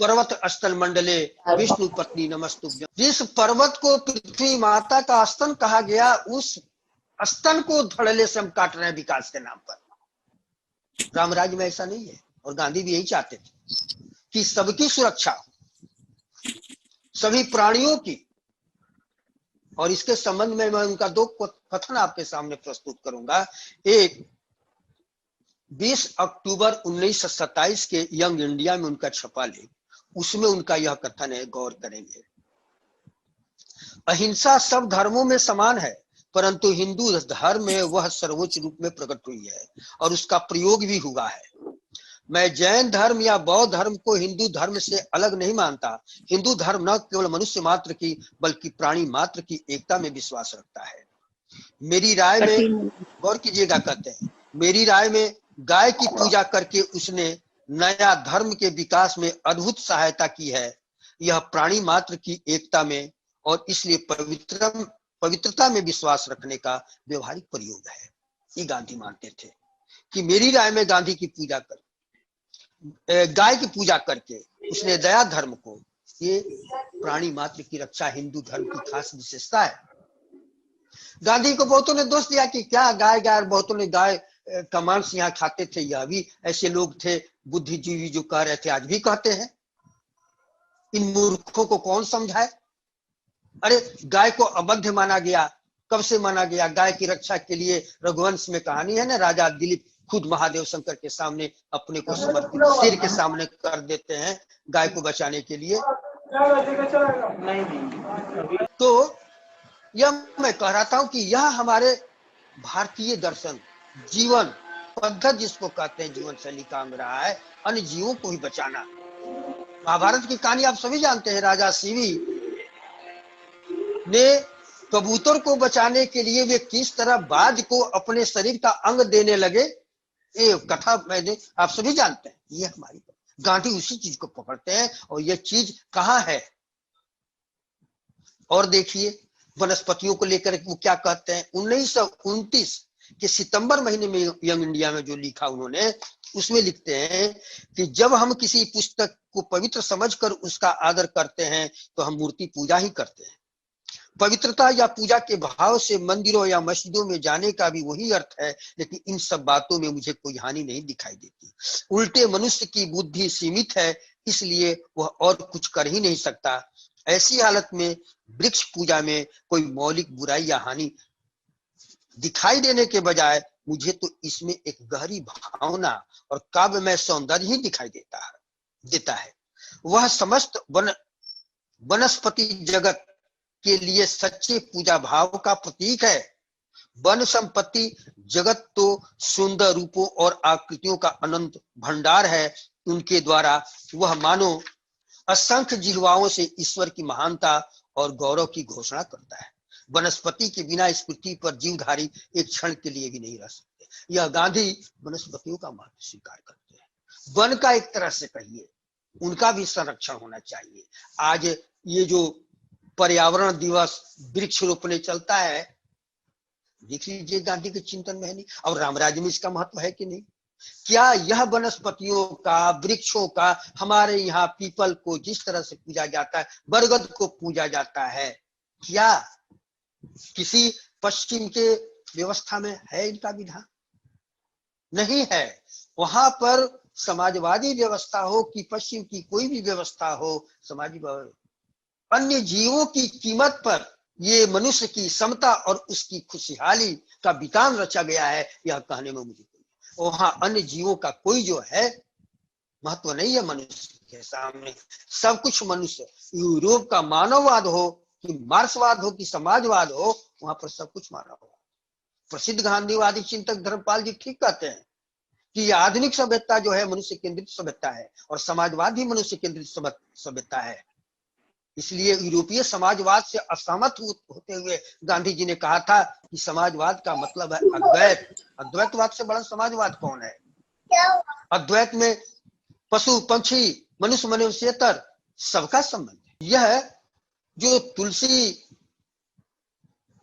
पर्वत अस्तन मंडले विष्णु पत्नी नमस्तुभ्यं। जिस पर्वत को पृथ्वी माता का स्तन कहा गया, उस स्तन को धड़ल्ले से हम काट रहे हैं विकास के नाम पर। रामराज में ऐसा नहीं है। और गांधी भी यही चाहते थे कि सबकी सुरक्षा हो, सभी प्राणियों की। और इसके संबंध में मैं उनका दो कथन आपके सामने प्रस्तुत करूंगा। एक 20 अक्टूबर 1927 के यंग इंडिया में उनका छपा लेख, उसमें उनका यह कथन है, गौर करेंगे। अहिंसा सब धर्मों में समान है, परंतु हिंदू धर्म में वह सर्वोच्च रूप में प्रकट हुई है और उसका प्रयोग भी हुआ है। मैं जैन धर्म या बौद्ध धर्म को हिंदू धर्म से अलग नहीं मानता। हिंदू धर्म न केवल मनुष्य मात्र की बल्कि प्राणी मात्र की एकता में विश्वास रखता है। मेरी राय में, गौर कीजिएगा, कहते हैं मेरी राय में गाय की पूजा करके उसने नया धर्म के विकास में अद्भुत सहायता की है। यह प्राणी मात्र की एकता में और इसलिए पवित्रता में विश्वास रखने का व्यवहारिक प्रयोग है। ये गांधी मानते थे कि मेरी राय में गांधी की पूजा कर, गाय की पूजा करके उसने दया धर्म को, ये प्राणी मात्र की रक्षा हिंदू धर्म की खास विशेषता है। गांधी को बहुतों ने दोष दिया कि क्या गाय गाय, बहुतों ने गाय का मांस यहाँ खाते थे। यह भी ऐसे लोग थे बुद्धिजीवी जो कह रहे थे, आज भी कहते हैं। इन मूर्खों को कौन समझाए? अरे गाय को अबद्ध माना गया, कब से माना गया? गाय की रक्षा के लिए रघुवंश में कहानी है ना, राजा दिलीप खुद महादेव शंकर के सामने अपने को समर्पित सिर के सामने कर देते हैं गाय को बचाने के लिए। तो यह मैं कह रहा था कि यह हमारे भारतीय दर्शन, जीवन पद्धति जिसको कहते हैं, जीवन शैली काम रहा है, अन्य जीवों को ही बचाना। महाभारत की कहानी आप सभी जानते हैं। राजा शिवी ने कबूतर को बचाने के लिए वे किस तरह बाज को अपने शरीर का अंग देने लगे, ये कथा मैंने, आप सभी जानते हैं। ये हमारी गांधी उसी चीज को पकड़ते हैं और ये चीज कहाँ है। और देखिए वनस्पतियों को लेकर वो क्या कहते हैं। 1929 के सितंबर महीने में यंग इंडिया में जो लिखा उन्होंने, उसमें लिखते हैं कि जब हम किसी पुस्तक को पवित्र समझकर उसका आदर करते हैं तो हम मूर्ति पूजा ही करते हैं। पवित्रता या पूजा के भाव से मंदिरों या मस्जिदों में जाने का भी वही अर्थ है, लेकिन इन सब बातों में मुझे कोई हानि नहीं दिखाई देती। उल्टे मनुष्य की बुद्धि सीमित है, इसलिए वह और कुछ कर ही नहीं सकता। ऐसी हालत में वृक्ष पूजा में कोई मौलिक बुराई या हानि दिखाई देने के बजाय मुझे तो इसमें एक गहरी भावना और काव्यमय सौंदर्य ही दिखाई देता है। वह समस्त वनस्पति जगत के लिए सच्चे पूजा भाव का प्रतीक है। वन संपत्ति जगत तो सुंदर रूपों और आकृतियों का अनंत भंडार है, उनके द्वारा वह मानो असंख्य जिह्वाओं से ईश्वर की महानता और गौरव की घोषणा करता है। वनस्पति के बिना इस पृथ्वी पर जीवधारी एक क्षण के लिए भी नहीं रह सकते। यह गांधी वनस्पतियों का महत्व स्वीकार करते हैं। वन का एक तरह से कहिए उनका भी संरक्षण होना चाहिए। आज ये जो पर्यावरण दिवस वृक्ष रोपने चलता है, देख लीजिए गांधी के चिंतन में है नहीं, और रामराज्य में इसका महत्व है कि नहीं? क्या यह वनस्पतियों का, वृक्षों का, हमारे यहाँ पीपल को जिस तरह से पूजा जाता है, बरगद को पूजा जाता है, क्या किसी पश्चिम के व्यवस्था में है इनका विधान? नहीं है। वहां पर समाजवादी व्यवस्था हो कि पश्चिम की कोई भी व्यवस्था हो, समाजवादी अन्य जीवों की कीमत पर ये मनुष्य की समता और उसकी खुशहाली का विधान रचा गया है, यह कहने में मुझे कोई, वहां अन्य जीवों का कोई जो है महत्व नहीं है मनुष्य के सामने। सब कुछ मनुष्य, यूरोप का मानववाद हो कि मार्क्सवाद हो कि समाजवाद हो, वहां पर सब कुछ मानववाद। प्रसिद्ध गांधीवादी चिंतक धर्मपाल जी ठीक कहते हैं कि ये आधुनिक सभ्यता जो है मनुष्य केंद्रित सभ्यता है और समाजवाद भी मनुष्य केंद्रित सभ्यता है। इसलिए यूरोपीय समाजवाद से असहमत होते हुए गांधी जी ने कहा था कि समाजवाद का मतलब है अद्वैत। अद्वैतवाद से बड़ा समाजवाद कौन है? अद्वैत में पशु पक्षी मनुष्य मनुष्यतर सबका संबंध है। यह जो तुलसी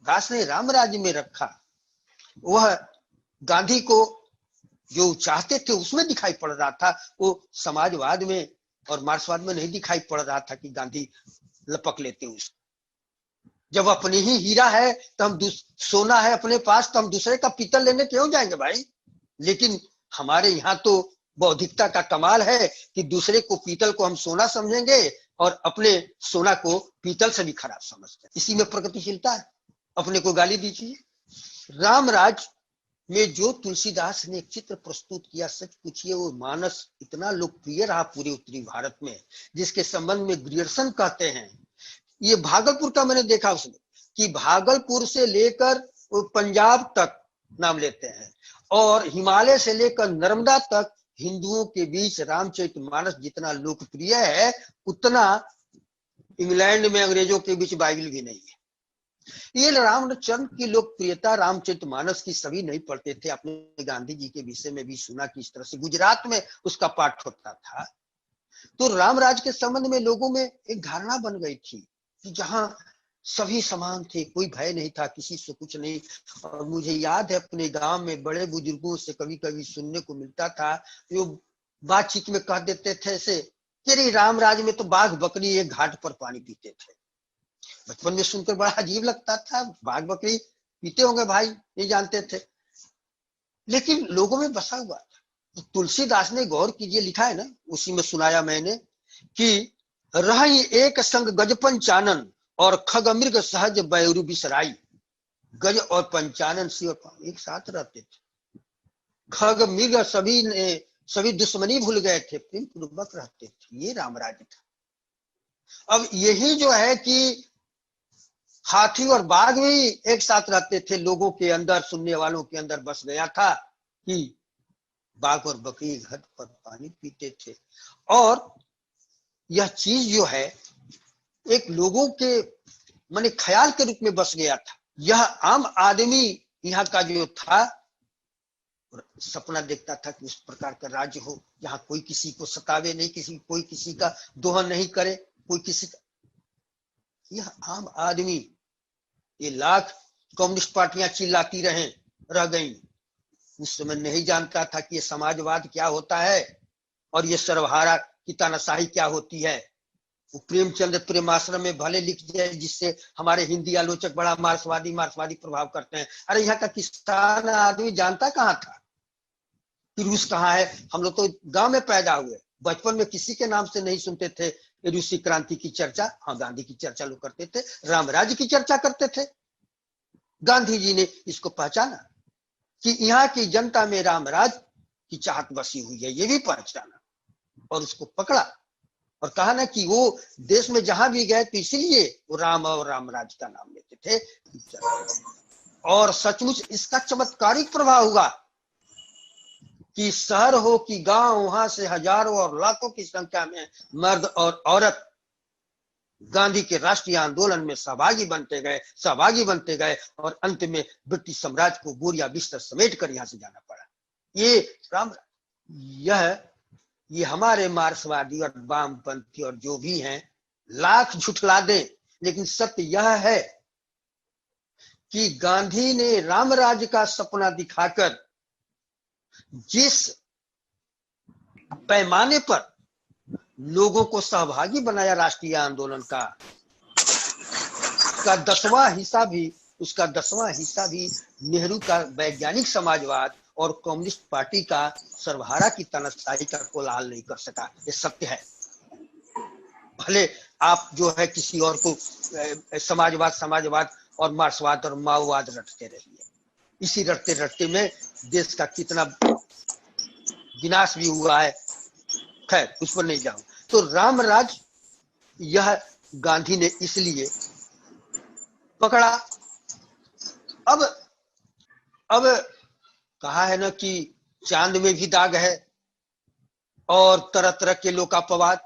दास ने राम राज्य में रखा, वह गांधी को जो चाहते थे उसमें दिखाई पड़ रहा था, वो समाजवाद में और मार्क्सवाद में नहीं दिखाई पड़ रहा था कि गांधी लपक लेते उसको। जब अपनी ही हीरा है तो हम सोना है अपने पास तो हम दूसरे का पीतल लेने क्यों जाएंगे भाई? लेकिन हमारे यहाँ तो बौद्धिकता का कमाल है कि दूसरे को पीतल को हम सोना समझेंगे और अपने सोना को पीतल से भी खराब समझते हैं। इसी में प्रगतिशीलता है। अपने को गाली दीजिए। रामराज में जो तुलसीदास ने एक चित्र प्रस्तुत किया, सच पूछिए वो मानस इतना लोकप्रिय रहा पूरे उत्तरी भारत में, जिसके संबंध में ग्रियर्सन कहते हैं। ये भागलपुर का मैंने देखा उसमें कि भागलपुर से लेकर पंजाब तक नाम लेते हैं और हिमालय से लेकर नर्मदा तक हिंदुओं के बीच रामचरितमानस जितना लोकप्रिय है उतना इंग्लैंड में अंग्रेजों के बीच बाइबल भी नहीं है। ये रामचंद्र की लोकप्रियता रामचरितमानस की सभी नहीं पढ़ते थे। आपने गांधी जी के विषय में भी सुना कि इस तरह से गुजरात में उसका पाठ होता था। तो रामराज के संबंध में लोगों में एक धारणा बन गई थी कि जहां सभी समान थे, कोई भय नहीं था, किसी से कुछ नहीं। और मुझे याद है अपने गांव में बड़े बुजुर्गों से कभी कभी सुनने को मिलता था, जो बातचीत में कह देते थे ऐसे कि रामराज में तो बाघ बकरी एक घाट पर पानी पीते थे। बचपन में सुनकर बड़ा अजीब लगता था, बाघ बकरी पीते होंगे भाई, नहीं जानते थे, लेकिन लोगों में बसा हुआ था। तो तुलसीदास ने गौर कीजिए, लिखा है ना, उसी में सुनाया मैंने कि रही एक संग गज पंचानन और खग मृग सहज बैरु बिसराई। गज और पंचानन शिव एक साथ रहते थे। खग मृग सभी दुश्मनी भूल गए थे, प्रेम पूर्वक रहते थे। ये रामराज था। अब यही जो है कि हाथी और बाघ भी एक साथ रहते थे, लोगों के अंदर, सुनने वालों के अंदर बस गया था कि बाघ और बकरी घाट पर पानी पीते थे। और यह चीज जो है एक लोगों के माने ख्याल के रूप में बस गया था। यह आम आदमी यहाँ का जो था सपना देखता था कि उस प्रकार का राज्य हो जहाँ कोई किसी को सतावे नहीं, कोई किसी का दोहन नहीं करे, कोई किसी का। यह आम आदमी, ये लाख कम्युनिस्ट पार्टियां चिल्लाती रह गई, उस समय नहीं जानता था कि ये समाजवाद क्या होता है और ये सर्वहारा की तानाशाही क्या होती है। वो प्रेमचंद्र प्रेमाश्रम में भले लिख जाए, जिससे हमारे हिंदी आलोचक बड़ा मार्क्सवादी प्रभाव करते हैं। अरे यहाँ का किसान आदमी जानता कहाँ था कि रूस कहाँ है? हम लोग तो गांव में पैदा हुए, बचपन में किसी के नाम से नहीं सुनते थे रूसी क्रांति की चर्चा। हाँ, गांधी की चर्चा लोग करते थे, रामराज की चर्चा करते थे। गांधी जी ने इसको पहचाना कि यहाँ की जनता में रामराज की चाहत बसी हुई है, ये भी पहचाना और उसको पकड़ा और कहा ना कि वो देश में जहां भी गए तो इसीलिए वो राम और रामराज का नाम लेते थे। और सचमुच इसका चमत्कारिक प्रभाव हुआ कि शहर हो कि गांव, वहां से हजारों और लाखों की संख्या में मर्द और औरत गांधी के राष्ट्रीय आंदोलन में सहभागी बनते गए और अंत में ब्रिटिश साम्राज्य को बोरिया बिस्तर समेट कर यहां से जाना पड़ा। ये हमारे मार्क्सवादी और वामपंथी और जो भी हैं लाख झुठला दें, लेकिन सत्य यह है कि गांधी ने राम राज्य का सपना दिखाकर जिस पैमाने पर लोगों को सहभागी बनाया राष्ट्रीय आंदोलन का, उसका 10वां हिस्सा भी नेहरू का वैज्ञानिक समाजवाद और कम्युनिस्ट पार्टी का सर्वहारा की तानाशाही का कोलाहल नहीं कर सका। ये सत्य है। भले आप जो है किसी और को समाजवाद और मार्क्सवाद और माओवाद रटते रहिए, इसी रटते में देश का कितना विनाश भी हुआ है, खैर उस पर नहीं जाऊं। तो रामराज यह गांधी ने इसलिए पकड़ा। अब कहा है ना कि चांद में भी दाग है और तरह तरह के लोकापवाद,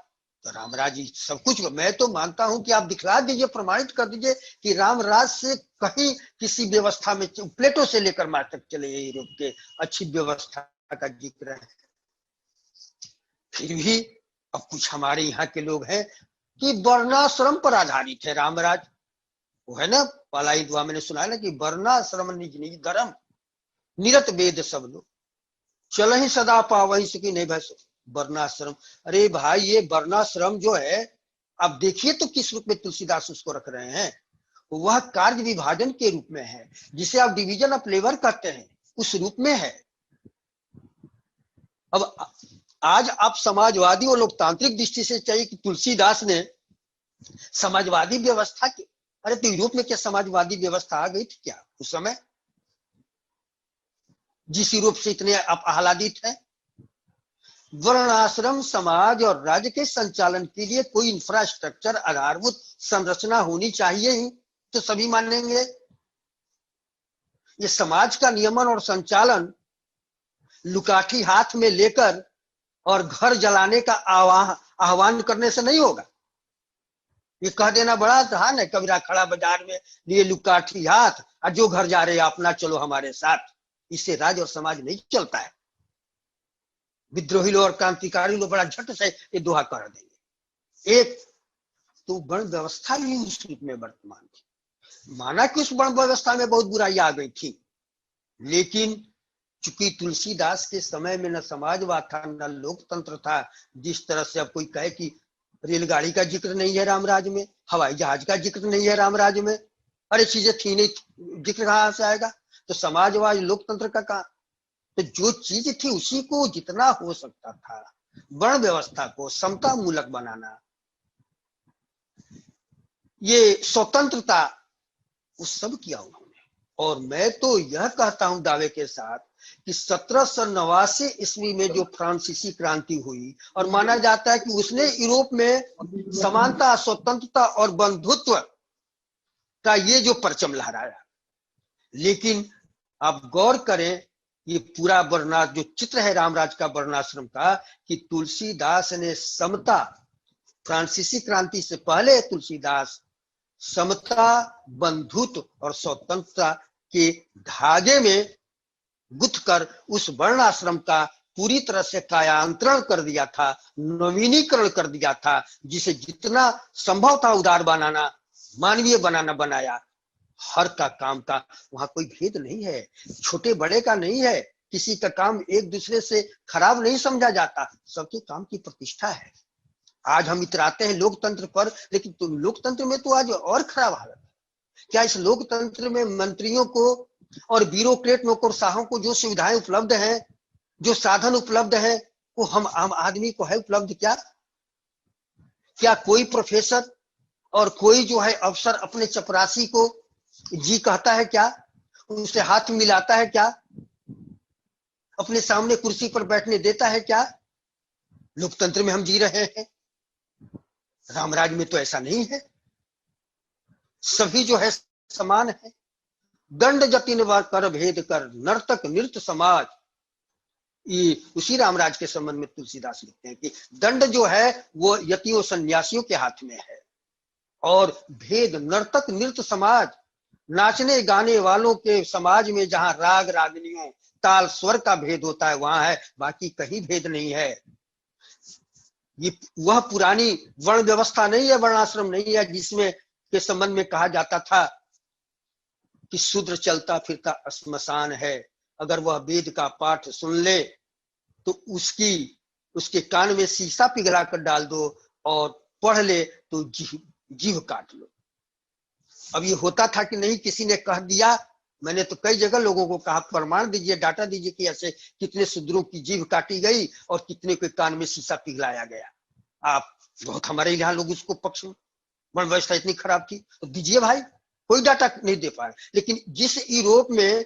तो रामराज सब कुछ। मैं तो मानता हूं कि आप दिखला दीजिए, प्रमाणित कर दीजिए कि रामराज से कहीं किसी व्यवस्था में, प्लेटो से लेकर मार्च तक चले यूरोप के, अच्छी व्यवस्था का जिक्र है। फिर भी अब कुछ हमारे यहाँ के लोग हैं कि वर्णाश्रम पर आधारित है रामराज। वो है ना पलाई दुआ मैंने सुना है ना कि वर्णाश्रम निज निज धर्म, निरत वेद सब लोग, चल ही सदा पावही सकी नहीं भय वर्णाश्रम। अरे भाई, ये वर्णाश्रम जो है, अब देखिए तो किस रूप में तुलसीदास उसको रख रहे हैं। वह कार्य विभाजन के रूप में है, जिसे आप डिवीजन ऑफ लेबर कहते हैं, उस रूप में है। अब आज आप समाजवादी और लोकतांत्रिक दृष्टि से चाहिए कि तुलसीदास ने समाजवादी व्यवस्था की, अरे तो यूरोप में क्या समाजवादी व्यवस्था आ गई थी क्या उस समय, जिस यूरोप से इतने आप आह्लादित हैं? वर्णाश्रम समाज और राज्य के संचालन के लिए कोई इंफ्रास्ट्रक्चर, आधारभूत संरचना होनी चाहिए ही, तो सभी मानेंगे। ये समाज का नियमन और संचालन लुकाठी हाथ में लेकर और घर जलाने का आह्वान करने से नहीं होगा। ये कह देना बड़ा आसान है, कबीरा खड़ा बाजार में लिए लुकाठी हाथ, और जो घर जा रहे अपना चलो हमारे साथ। इससे राज्य और समाज नहीं चलता है। विद्रोही लोग और क्रांतिकारी लोग बड़ा झट से ये दोहा कर देंगे। एक तो वर्ण व्यवस्था भी उस रूप में वर्तमान थी। माना कि उस वर्ण व्यवस्था में बहुत बुराई आ गई थी, लेकिन चूंकि तुलसीदास के समय में न समाजवाद था न लोकतंत्र था, जिस तरह से अब कोई कहे कि रेलगाड़ी का जिक्र नहीं है रामराज में, हवाई जहाज का जिक्र नहीं है रामराज में, अरे चीजें थी नहीं, जिक्र कहां से आएगा? तो समाजवाद लोकतंत्र का कहा, तो जो चीज थी उसी को जितना हो सकता था, वर्ण व्यवस्था को समता मूलक बनाना, ये स्वतंत्रता, वो सब किया उन्होंने। और मैं तो यह कहता हूं दावे के साथ कि 1789 ईस्वी में जो फ्रांसीसी क्रांति हुई, और माना जाता है कि उसने यूरोप में समानता, स्वतंत्रता और बंधुत्व का ये जो परचम लहराया। लेकिन आप गौर करें, ये पूरा वर्णा जो चित्र है रामराज का वर्णाश्रम का, कि तुलसीदास ने समता, फ्रांसीसी क्रांति से पहले तुलसीदास समता, बंधुत्व और स्वतंत्रता के धागे में गुथ कर उस वर्णाश्रम का पूरी तरह से कायांतरण कर दिया था, नवीनीकरण कर दिया था, जिसे जितना संभव था उदार बनाना, मानवीय बनाना बनाया। हर का काम का वहां कोई भेद नहीं है, छोटे बड़े का नहीं है, किसी का काम एक दूसरे से खराब नहीं समझा जाता, सबके काम की प्रतिष्ठा है। आज हम इतराते हैं लोकतंत्र पर, लेकिन तो लोकतंत्र में तो आज और खराब हालत है। क्या इस लोकतंत्र में मंत्रियों को और ब्यूरोक्रेट नौकरशाहों को जो सुविधाएं उपलब्ध हैं, जो साधन उपलब्ध हैं, वो हम आम आदमी को है उपलब्ध? क्या कोई प्रोफेसर और कोई जो है अफसर अपने चपरासी को जी कहता है क्या? उनसे हाथ मिलाता है क्या? अपने सामने कुर्सी पर बैठने देता है क्या? लोकतंत्र में हम जी रहे हैं। रामराज में तो ऐसा नहीं है, सभी जो है समान है। दंड जतिन कर भेद कर नर्तक नृत्य समाज। ये उसी रामराज के संबंध में तुलसीदास लिखते हैं कि दंड जो है वो यतियों सन्यासियों के हाथ में है, और भेद नर्तक नृत्य समाज, नाचने गाने वालों के समाज में जहां राग रागनियों ताल स्वर का भेद होता है वहां है, बाकी कहीं भेद नहीं है। ये वह पुरानी वर्ण व्यवस्था नहीं है, वर्णाश्रम नहीं है, जिसमें के संबंध में कहा जाता था कि शूद्र चलता फिरता श्मशान है, अगर वह वेद का पाठ सुन ले तो उसके कान में शीशा पिघला कर डाल दो, और पढ़ ले तो जीभ काट लो। अब ये होता था कि नहीं, किसी ने कह दिया, मैंने तो कई जगह लोगों को कहा प्रमाण दीजिए, डाटा दीजिए कि ऐसे कितने शूद्रों की जीभ काटी गई और कितने के कान में शीशा पिघलाया गया। आप बहुत, हमारे यहाँ लोग उसको पक्ष में, वर्ण व्यवस्था इतनी खराब थी, तो दीजिए भाई, कोई डाटा नहीं दे पाए। लेकिन जिस यूरोप में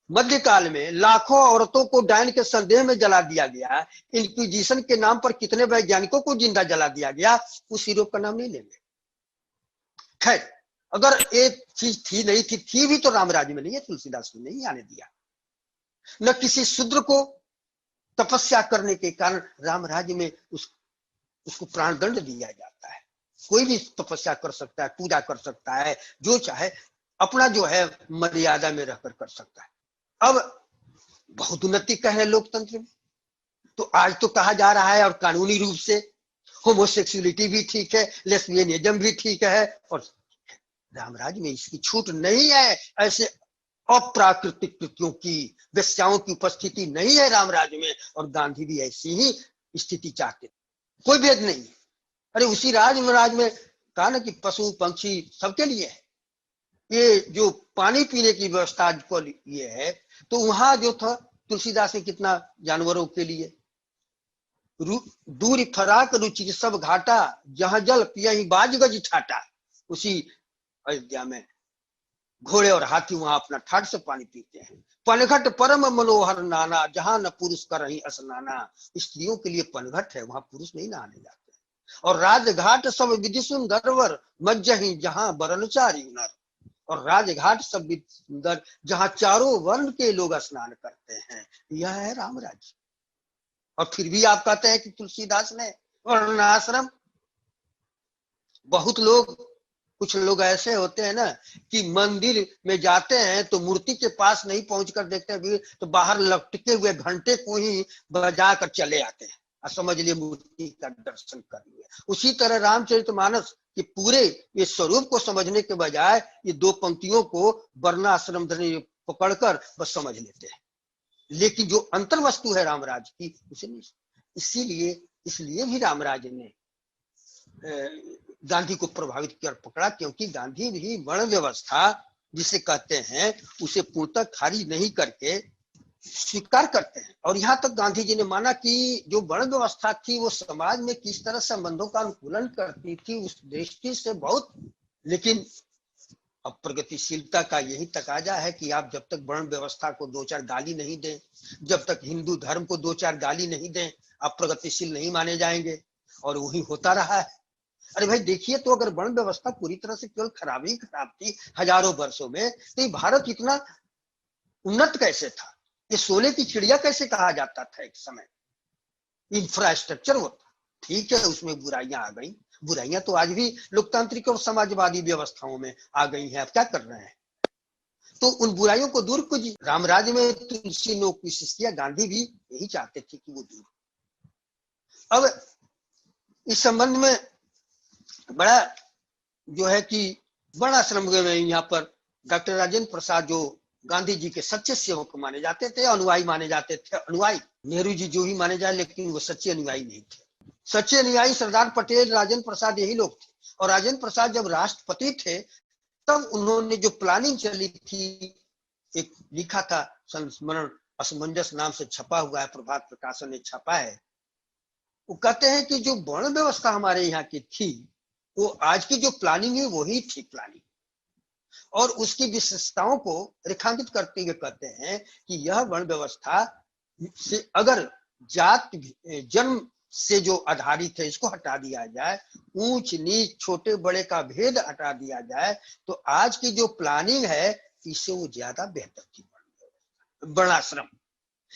मध्यकाल में लाखों औरतों को डायन के संदेह में जला दिया गया, इंक्विजिशन के नाम पर कितने वैज्ञानिकों को जिंदा जला दिया गया, उस यूरोप का नाम नहीं लेंगे। खैर, अगर एक चीज थी नहीं थी भी तो रामराज में नहीं है, तुलसीदास ने नहीं आने दिया। न किसी शूद्र को तपस्या करने के कारण रामराज में उसको प्राण दंड दिया जाता है। कोई भी तपस्या कर सकता है, पूजा कर सकता है, जो चाहे अपना जो है मर्यादा में रहकर कर सकता है। अब बहुत उन्नति कह रहे लोकतंत्र में, तो आज तो कहा जा रहा है और कानूनी रूप से होमोसेक्सुअलिटी भी ठीक है, लेस्बियनिज्म भी ठीक है, और रामराज में इसकी छूट नहीं है। ऐसे अप्राकृतिक कृतियों की, वेश्याओं की उपस्थिति नहीं है रामराज में, और गांधी भी ऐसी ही स्थिति चाहते, कोई भेद नहीं। अरे उसी राज में कहा ना कि पशु पक्षी सबके लिए है। ये जो पानी पीने की व्यवस्था को ये है, तो वहां जो था तुलसीदास ने कितना जानवरों के लिए, दूर फराक रुचि सब घाटा, जहां जल पिया ही बाज गज ठाटा। उसी अयोध्या में घोड़े और हाथी वहां अपना ठाट से पानी पीते हैं। पनघट परम मनोहर नाना, जहां न पुरुष कर रही स्नाना। स्त्रियों के लिए पनघट है, वहां पुरुष नहीं नहाने जाते। और राजघाट सब विधि सुंदरवर, मज्जही जहां बरनचारी नर। और राजघाट सब सुंदर, जहां चारों वर्ण के लोग स्नान करते हैं। यह है रामराज। और फिर भी आप कहते हैं कि तुलसीदास ने वर्णाश्रम। बहुत लोग, कुछ लोग ऐसे होते हैं ना कि मंदिर में जाते हैं तो मूर्ति के पास नहीं पहुंचकर देखते हैं तो बाहर लटके हुए घंटे को ही बजा कर चले आते हैं, समझ लिए मूर्ति का दर्शन कर लिए। उसी तरह रामचरितमानस के पूरे ये स्वरूप को समझने के बजाय ये दो पंक्तियों को वर्णाश्रम पकड़कर बस समझ लेते हैं, लेकिन जो अंतर वस्तु है रामराज की उसे नहीं। इसलिए भी रामराज ने गांधी को प्रभावित किया और पकड़ा, क्योंकि गांधी भी वर्ण व्यवस्था जिसे कहते हैं उसे पूर्णतः खारिज नहीं करके स्वीकार करते हैं। और यहाँ तक गांधी जी ने माना कि जो वर्ण व्यवस्था थी वो समाज में किस तरह संबंधों का अनुकूलन करती थी उस दृष्टि से बहुत। लेकिन अब प्रगतिशीलता का यही तकाजा है कि आप जब तक वर्ण व्यवस्था को दो चार गाली नहीं दें, जब तक हिंदू धर्म को दो चार गाली नहीं दें, आप प्रगतिशील नहीं माने जाएंगे। और वही होता रहा है। अरे भाई देखिए, तो अगर वर्ण व्यवस्था पूरी तरह से केवल खराब थी हजारों वर्षों में, तो भारत इतना उन्नत कैसे था? ये सोने की चिड़िया कैसे कहा जाता था एक समय? इंफ्रास्ट्रक्चर होता, ठीक है, उसमें बुराइयां आ गई। बुराइयां तो आज भी लोकतांत्रिक और समाजवादी व्यवस्थाओं में आ गई हैं। अब क्या कर रहे हैं? तो उन बुराइयों को दूर कीजिए। रामराज में तुलसी ने कोशिश किया, गांधी भी यही चाहते थे कि वो दूर। अब इस संबंध में बड़ा जो है कि वर्णाश्रम में यहाँ पर डॉक्टर राजेंद्र प्रसाद जो गांधी जी के सच्चे सेवक माने जाते थे, अनुयायी माने जाते थे। अनुयायी नेहरू जी जो भी माने जाए, लेकिन वो सच्चे अनुयायी नहीं थे। सच्चे अनुयायी सरदार पटेल, राजेंद्र प्रसाद यही लोग थे। और राजेंद्र प्रसाद जब राष्ट्रपति थे तब उन्होंने जो प्लानिंग चली थी, एक लिखा था संस्मरण असमंजस नाम से छपा हुआ है, प्रभात प्रकाशन ने छपा है। वो कहते हैं कि जो वर्ण व्यवस्था हमारे यहाँ की थी वो आज की जो प्लानिंग है वही थी प्लानिंग। और उसकी विशेषताओं को रेखांकित करते हुए कहते हैं कि यह वर्ण व्यवस्था से अगर जात जन्म से जो आधारित है इसको हटा दिया जाए, ऊंच नीच छोटे बड़े का भेद हटा दिया जाए, तो आज की जो प्लानिंग है इससे वो ज्यादा बेहतर थी वर्णाश्रम,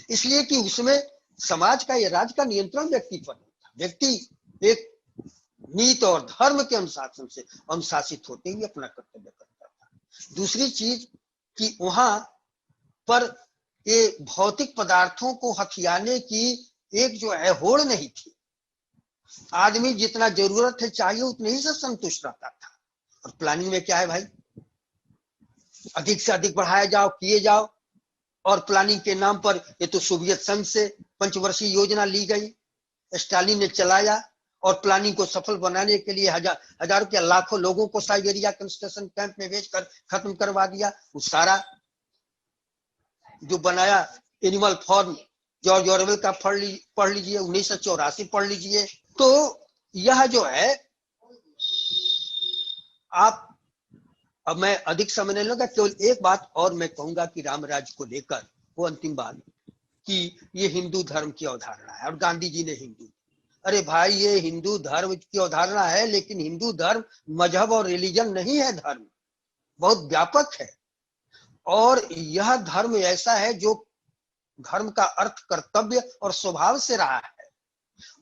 इसलिए कि उसमें समाज का या राज्य का नियंत्रण व्यक्ति पर था। व्यक्ति एक नीति और धर्म के अनुशासन से अनुशासित होते हुए अपना कर्तव्य करता था। दूसरी चीज कि वहां पर ये भौतिक पदार्थों को हथियाने की एक जो है होड़ नहीं थी। आदमी जितना जरूरत है चाहिए उतने ही से संतुष्ट रहता था। और प्लानिंग में क्या है भाई, अधिक से अधिक बढ़ाया जाओ, किए जाओ। और प्लानिंग के नाम पर ये तो सोवियत संघ से पंचवर्षीय योजना ली गई, स्टालिन ने चलाया और प्लानिंग को सफल बनाने के लिए हजारों के लाखों लोगों को साइबेरिया कंसंट्रेशन कैंप में भेजकर खत्म करवा दिया। वो सारा जो बनाया एनिमल फॉर्म जॉर्ज ऑरवेल का पढ़ लीजिए, 1984 पढ़ लीजिए। तो यह जो है आप, अब मैं अधिक समय नहीं लूंगा, केवल एक बात और मैं कहूंगा कि रामराज को लेकर, वो अंतिम बात, कि ये हिंदू धर्म की अवधारणा है और गांधी जी ने हिंदू, अरे भाई ये हिंदू धर्म की अवधारणा है, लेकिन हिंदू धर्म मजहब और रिलीजन नहीं है। धर्म बहुत व्यापक है और यह धर्म ऐसा है जो धर्म का अर्थ कर्तव्य और स्वभाव से रहा है।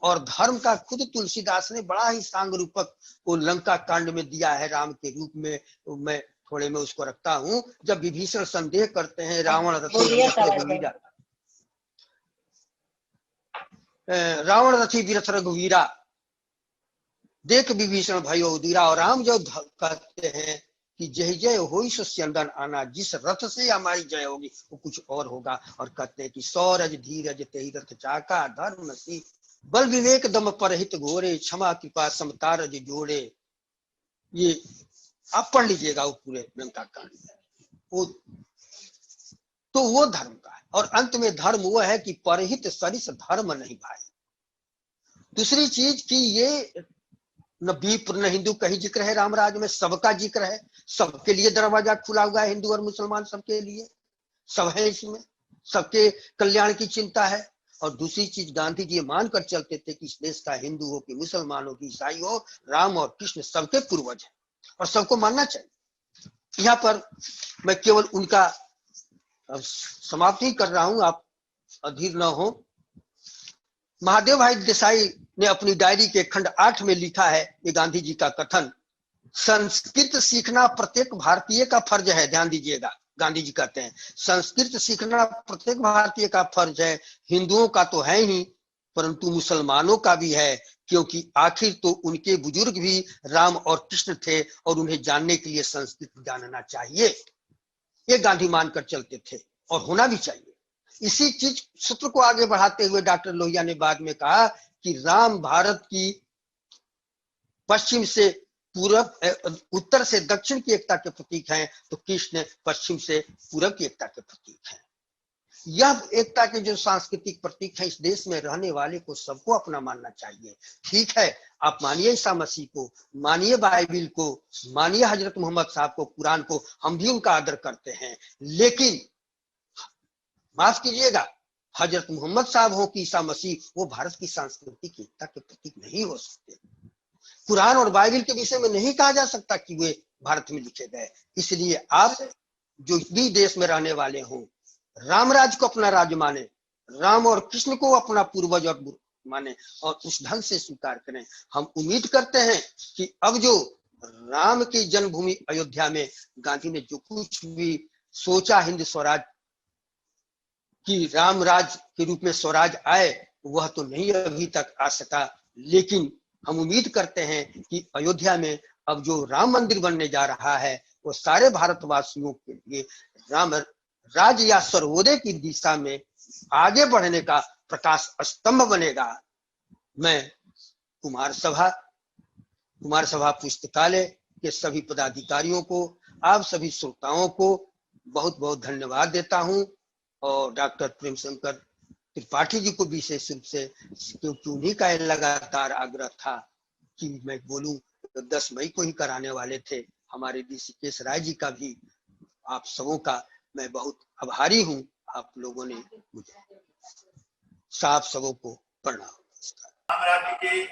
और धर्म का खुद तुलसीदास ने बड़ा ही सांग रूपक को लंका कांड में दिया है राम के रूप में। मैं थोड़े में उसको रखता हूं, जब विभीषण संदेह करते हैं रावण रथी विरथ रघुवीरा, देख विभीषण भयो उदीरा। और राम जो कहते हैं कि जय जय होई सो स्यंदन आना, जिस रथ से हमारी जय होगी वो कुछ और होगा। और कहते हैं कि सौरज धीरज तेहि रथ चाका, धर्म सी बल विवेक दम परहित घोरे, क्षमा कृपा समतारज जोड़े। ये आप पढ़ लीजिएगा वो पूरे लंका कांड में। तो वो धर्म का है। और अंत में धर्म वो है कि परहित सरिस धर्म नहीं भाई। दूसरी चीज कि ये न विप्र न हिंदू कहीं जिक्र है रामराज में, सबका जिक्र है, सबके लिए दरवाजा खुला हुआ है, हिंदू और मुसलमान सबके लिए, सब है इसमें, सबके कल्याण की चिंता है। और दूसरी चीज गांधी जी मानकर चलते थे कि इस देश का हिंदू हो कि मुसलमान हो कि ईसाई हो, राम और कृष्ण सबके पूर्वज हैं और सबको मानना चाहिए। यहाँ पर मैं केवल उनका समाप्ति कर रहा हूं, आप अधीर न हो। महादेव भाई देसाई ने अपनी डायरी के खंड 8 में लिखा है ये गांधी जी का कथन, संस्कृत सीखना प्रत्येक भारतीय का फर्ज है। ध्यान दीजिएगा, गांधी जी कहते हैं संस्कृत सीखना प्रत्येक भारतीय का फर्ज है। हिंदुओं का तो है ही परंतु मुसलमानों का भी है, क्योंकि आखिर तो उनके बुजुर्ग भी राम और कृष्ण थे और उन्हें जानने के लिए संस्कृत जानना चाहिए। ये गांधी मानकर चलते थे और होना भी चाहिए। इसी चीज सूत्र को आगे बढ़ाते हुए डॉक्टर लोहिया ने बाद में कहा कि राम भारत की पश्चिम से पूरब, उत्तर से दक्षिण की एकता के प्रतीक हैं, तो कृष्ण पश्चिम से पूरब की एकता के प्रतीक हैं। यह एकता के जो सांस्कृतिक प्रतीक है, इस देश में रहने वाले को सबको अपना मानना चाहिए। ठीक है, आप मानिए ईसा मसीह को, मानिए बाइबिल को, मानिए हजरत मोहम्मद साहब को, कुरान को, हम भी उनका आदर करते हैं, लेकिन माफ कीजिएगा, हजरत मोहम्मद साहब हो कि ईसा मसीह, वो भारत की सांस्कृतिक एकता के प्रतीक नहीं हो सकते। कुरान और बाइबिल के विषय में नहीं कहा जा सकता कि वे भारत में लिखे गए। इसलिए आप जो भी देश में रहने वाले हों, रामराज को अपना राज्य माने, राम और कृष्ण को अपना पूर्वज और माने और उस ढंग से स्वीकार करें। हम उम्मीद करते हैं कि अब जो राम की जन्मभूमि अयोध्या में गांधी ने जो कुछ भी सोचा हिंद स्वराज कि रामराज के रूप में स्वराज आए, वह तो नहीं अभी तक आ सका, लेकिन हम उम्मीद करते हैं कि अयोध्या में अब जो राम मंदिर बनने जा रहा है वो सारे भारतवासियों के लिए राम राज या सर्वोदय की दिशा में आगे बढ़ने का प्रकाश स्तंभ बनेगा। मैं कुमार सभा पुस्तकालय के सभी पदाधिकारियों को, आप सभी श्रोताओं को बहुत बहुत धन्यवाद देता हूं और डॉक्टर प्रेम शंकर त्रिपाठी जी को विशेष रूप से, क्योंकि उन्हीं का लगातार आग्रह था कि मैं बोलूं, तो 10 मई को ही कराने वाले थे। हमारे ऋषिकेश राय जी का भी, आप सबों का मैं बहुत आभारी हूं। आप लोगों ने मुझे साफ सबों को प्रणाम। रामराज्य के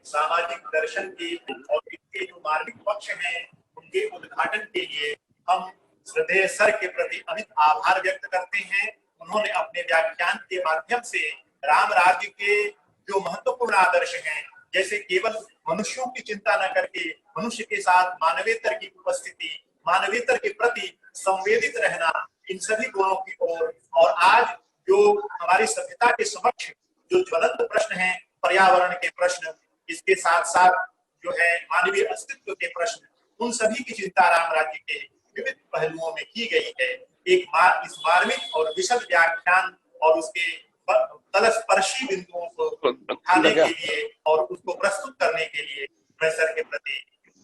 सामाजिक दर्शन के और इनके जो मार्मिक पक्ष हैं उनके उद्घाटन के लिए हम श्रद्धेय सर के प्रति अमित आभार व्यक्त करते हैं। उन्होंने अपने व्याख्यान के माध्यम से राम राज्य के जो महत्वपूर्ण आदर्श हैं, जैसे केवल मनुष्यों की चिंता न करके मनुष्य के साथ मानवेतर की उपस्थिति, मानवेतर के प्रति संवेदित रहना, इन सभी गुणों की ओर, और आज जो हमारी सभ्यता के समक्ष जो ज्वलंत प्रश्न हैं, पर्यावरण के प्रश्न, इसके साथ साथ जो है मानवीय अस्तित्व के प्रश्न, उन सभी की चिंता राम राज्य के विविध पहलुओं में की गई है। इस मार्मिक और विशद व्याख्यान और उसके तलस्पर्शी बिंदुओं को उठाने के लिए और उसको प्रस्तुत करने के लिए मैं सर के प्रति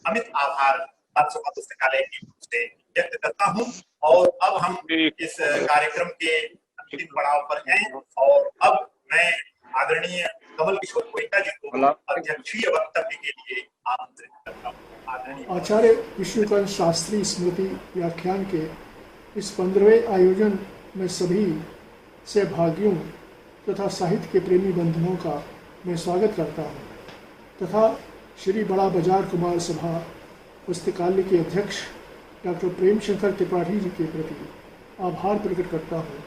अमित आभार बालसभा पुस्तकालय की ओर से व्यक्त करता हूं। और अब हम इस कार्यक्रम के अंतिम पड़ाव पर हैं और अब मैं आदरणीय कमल किशोर गोयनका जी को अध्यक्षीय वक्तव्य के लिए आमंत्रित करता हूं। आचार्य विष्णुकांत शास्त्री स्मृति व्याख्यान के इस 15वें आयोजन में सभी सहभागियों तथा साहित्य के प्रेमी बंधुओं का मैं स्वागत करता हूं तथा श्री बड़ा बाजार कुमार सभा पुस्तकालय के अध्यक्ष डॉक्टर प्रेम शंकर त्रिपाठी जी के प्रति आभार प्रकट करता हूं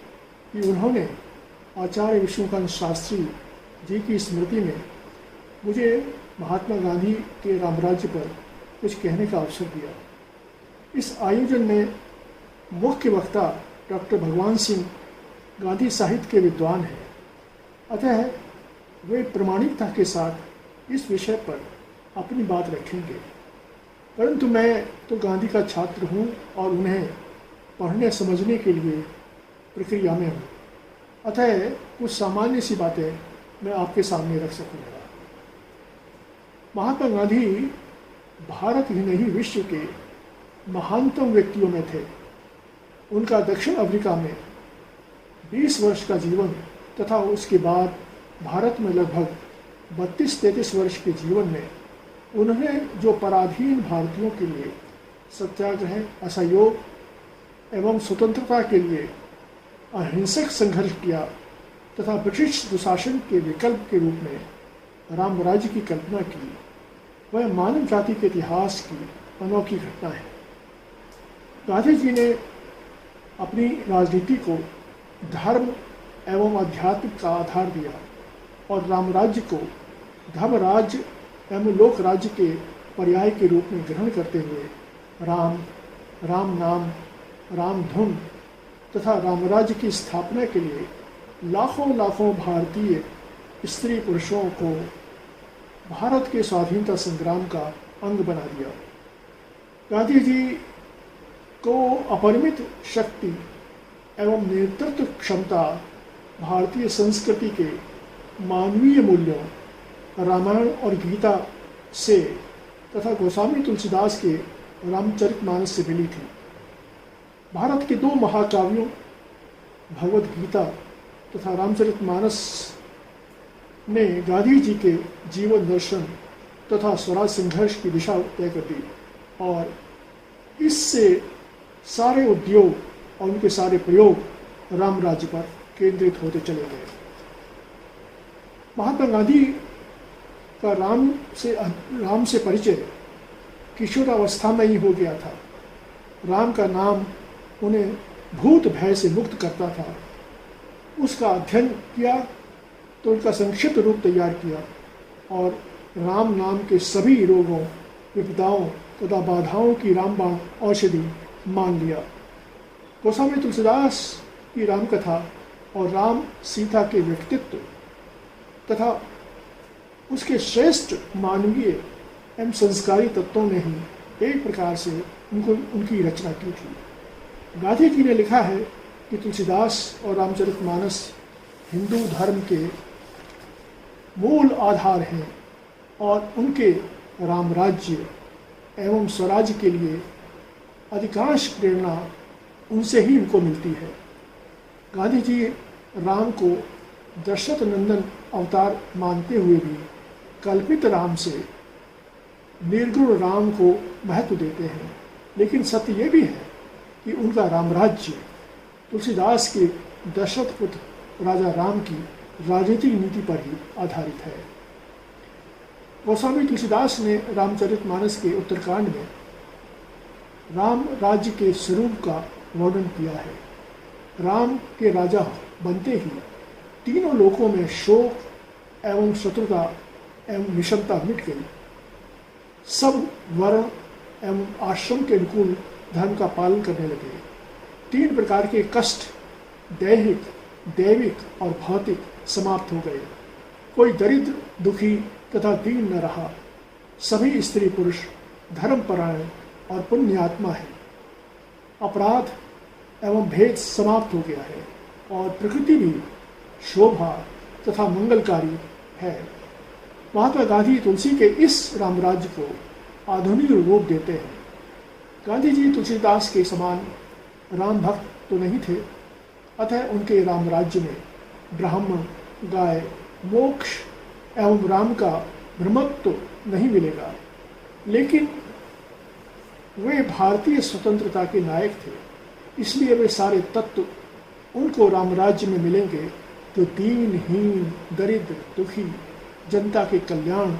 कि उन्होंने आचार्य विष्णुकांत शास्त्री जी की स्मृति में मुझे महात्मा गांधी के रामराज्य पर कुछ कहने का अवसर दिया। इस आयोजन में मुख्य वक्ता डॉक्टर भगवान सिंह गांधी साहित्य के विद्वान हैं, अतः वे प्रामाणिकता के साथ इस विषय पर अपनी बात रखेंगे। परंतु मैं तो गांधी का छात्र हूं और उन्हें पढ़ने समझने के लिए प्रक्रिया में हूं, अतः कुछ सामान्य सी बातें मैं आपके सामने रख सकूंगा। महात्मा गांधी भारत ही नहीं विश्व के महानतम व्यक्तियों में थे। उनका दक्षिण अफ्रीका में 20 वर्ष का जीवन तथा उसके बाद भारत में लगभग 32-33 वर्ष के जीवन में उन्होंने जो पराधीन भारतीयों के लिए सत्याग्रह, असहयोग एवं स्वतंत्रता के लिए अहिंसक संघर्ष किया तथा ब्रिटिश दुशासन के विकल्प के रूप में राम राज्य की कल्पना की, वह मानव जाति के इतिहास की अनोखी घटना है। गांधी जी ने अपनी राजनीति को धर्म एवं आध्यात्म का आधार दिया और राम राज्य को धर्म राज्य एवं लोक राज्य के पर्याय के रूप में ग्रहण करते हुए राम, राम नाम, राम धुन तथा राम राज्य की स्थापना के लिए लाखों लाखों भारतीय स्त्री पुरुषों को भारत के स्वाधीनता संग्राम का अंग बना दिया। गांधी जी को अपरिमित शक्ति एवं नेतृत्व क्षमता भारतीय संस्कृति के मानवीय मूल्यों, रामायण और गीता से तथा गोस्वामी तुलसीदास के रामचरितमानस से मिली थी। भारत के 2 महाकाव्यों भगवद गीता तथा रामचरितमानस ने गांधी जी के जीवन दर्शन तथा स्वराज संघर्ष की दिशा तय कर दी और इससे सारे उद्योग और उनके सारे प्रयोग राम राज्य पर केंद्रित होते चले गए। महात्मा गांधी का राम से परिचय किशोरावस्था में ही हो गया था। राम का नाम उन्हें भूत भय से मुक्त करता था। उसका अध्ययन किया तो उनका संक्षिप्त रूप तैयार किया और राम नाम के सभी रोगों, विपदाओं तथा बाधाओं की रामबाण औषधि मान लिया। गोस्वामी तुलसीदास की राम कथा और राम सीता के व्यक्तित्व तथा उसके श्रेष्ठ मानवीय एवं संस्कारी तत्वों ने ही एक प्रकार से उनकी रचना की थी। गांधी जी ने लिखा है कि तुलसीदास और रामचरितमानस हिंदू धर्म के मूल आधार हैं और उनके रामराज्य एवं स्वराज्य के लिए अधिकांश प्रेरणा उनसे ही उनको मिलती है। गांधी जी राम को दशरथ नंदन अवतार मानते हुए भी कल्पित राम से निर्गुण राम को महत्व देते हैं, लेकिन सत्य ये भी है कि उनका रामराज्य तुलसीदास के दशरथ पुत्र राजा राम की राजनीतिक नीति पर ही आधारित है। गोस्वामी तुलसीदास ने रामचरितमानस के उत्तरकांड में राम राज्य के स्वरूप का वर्णन किया है। राम के राजा बनते ही तीनों लोकों में शोक एवं शत्रुता एवं विषमता मिट गई। सब वर्ण एवं आश्रम के अनुकूल धर्म का पालन करने लगे। 3 प्रकार के कष्ट दैहिक, दैविक और भौतिक समाप्त हो गए। कोई दरिद्र, दुखी तथा दीन न रहा। सभी स्त्री पुरुष धर्मपरायण और पुण्यात्मा है। अपराध एवं भेद समाप्त हो गया है और प्रकृति भी शोभा तथा मंगलकारी है। महात्मा गांधी तुलसी के इस रामराज्य को आधुनिक रूप देते हैं। गांधी जी तुलसीदास के समान राम भक्त तो नहीं थे, अतः उनके राम राज्य में ब्राह्मण, गाय, मोक्ष एवं राम का ब्रह्मत्व तो नहीं मिलेगा, लेकिन वे भारतीय स्वतंत्रता के नायक थे, इसलिए वे सारे तत्व उनको राम राज्य में मिलेंगे जो दीनहीन, दरिद्र, दुखी जनता के कल्याण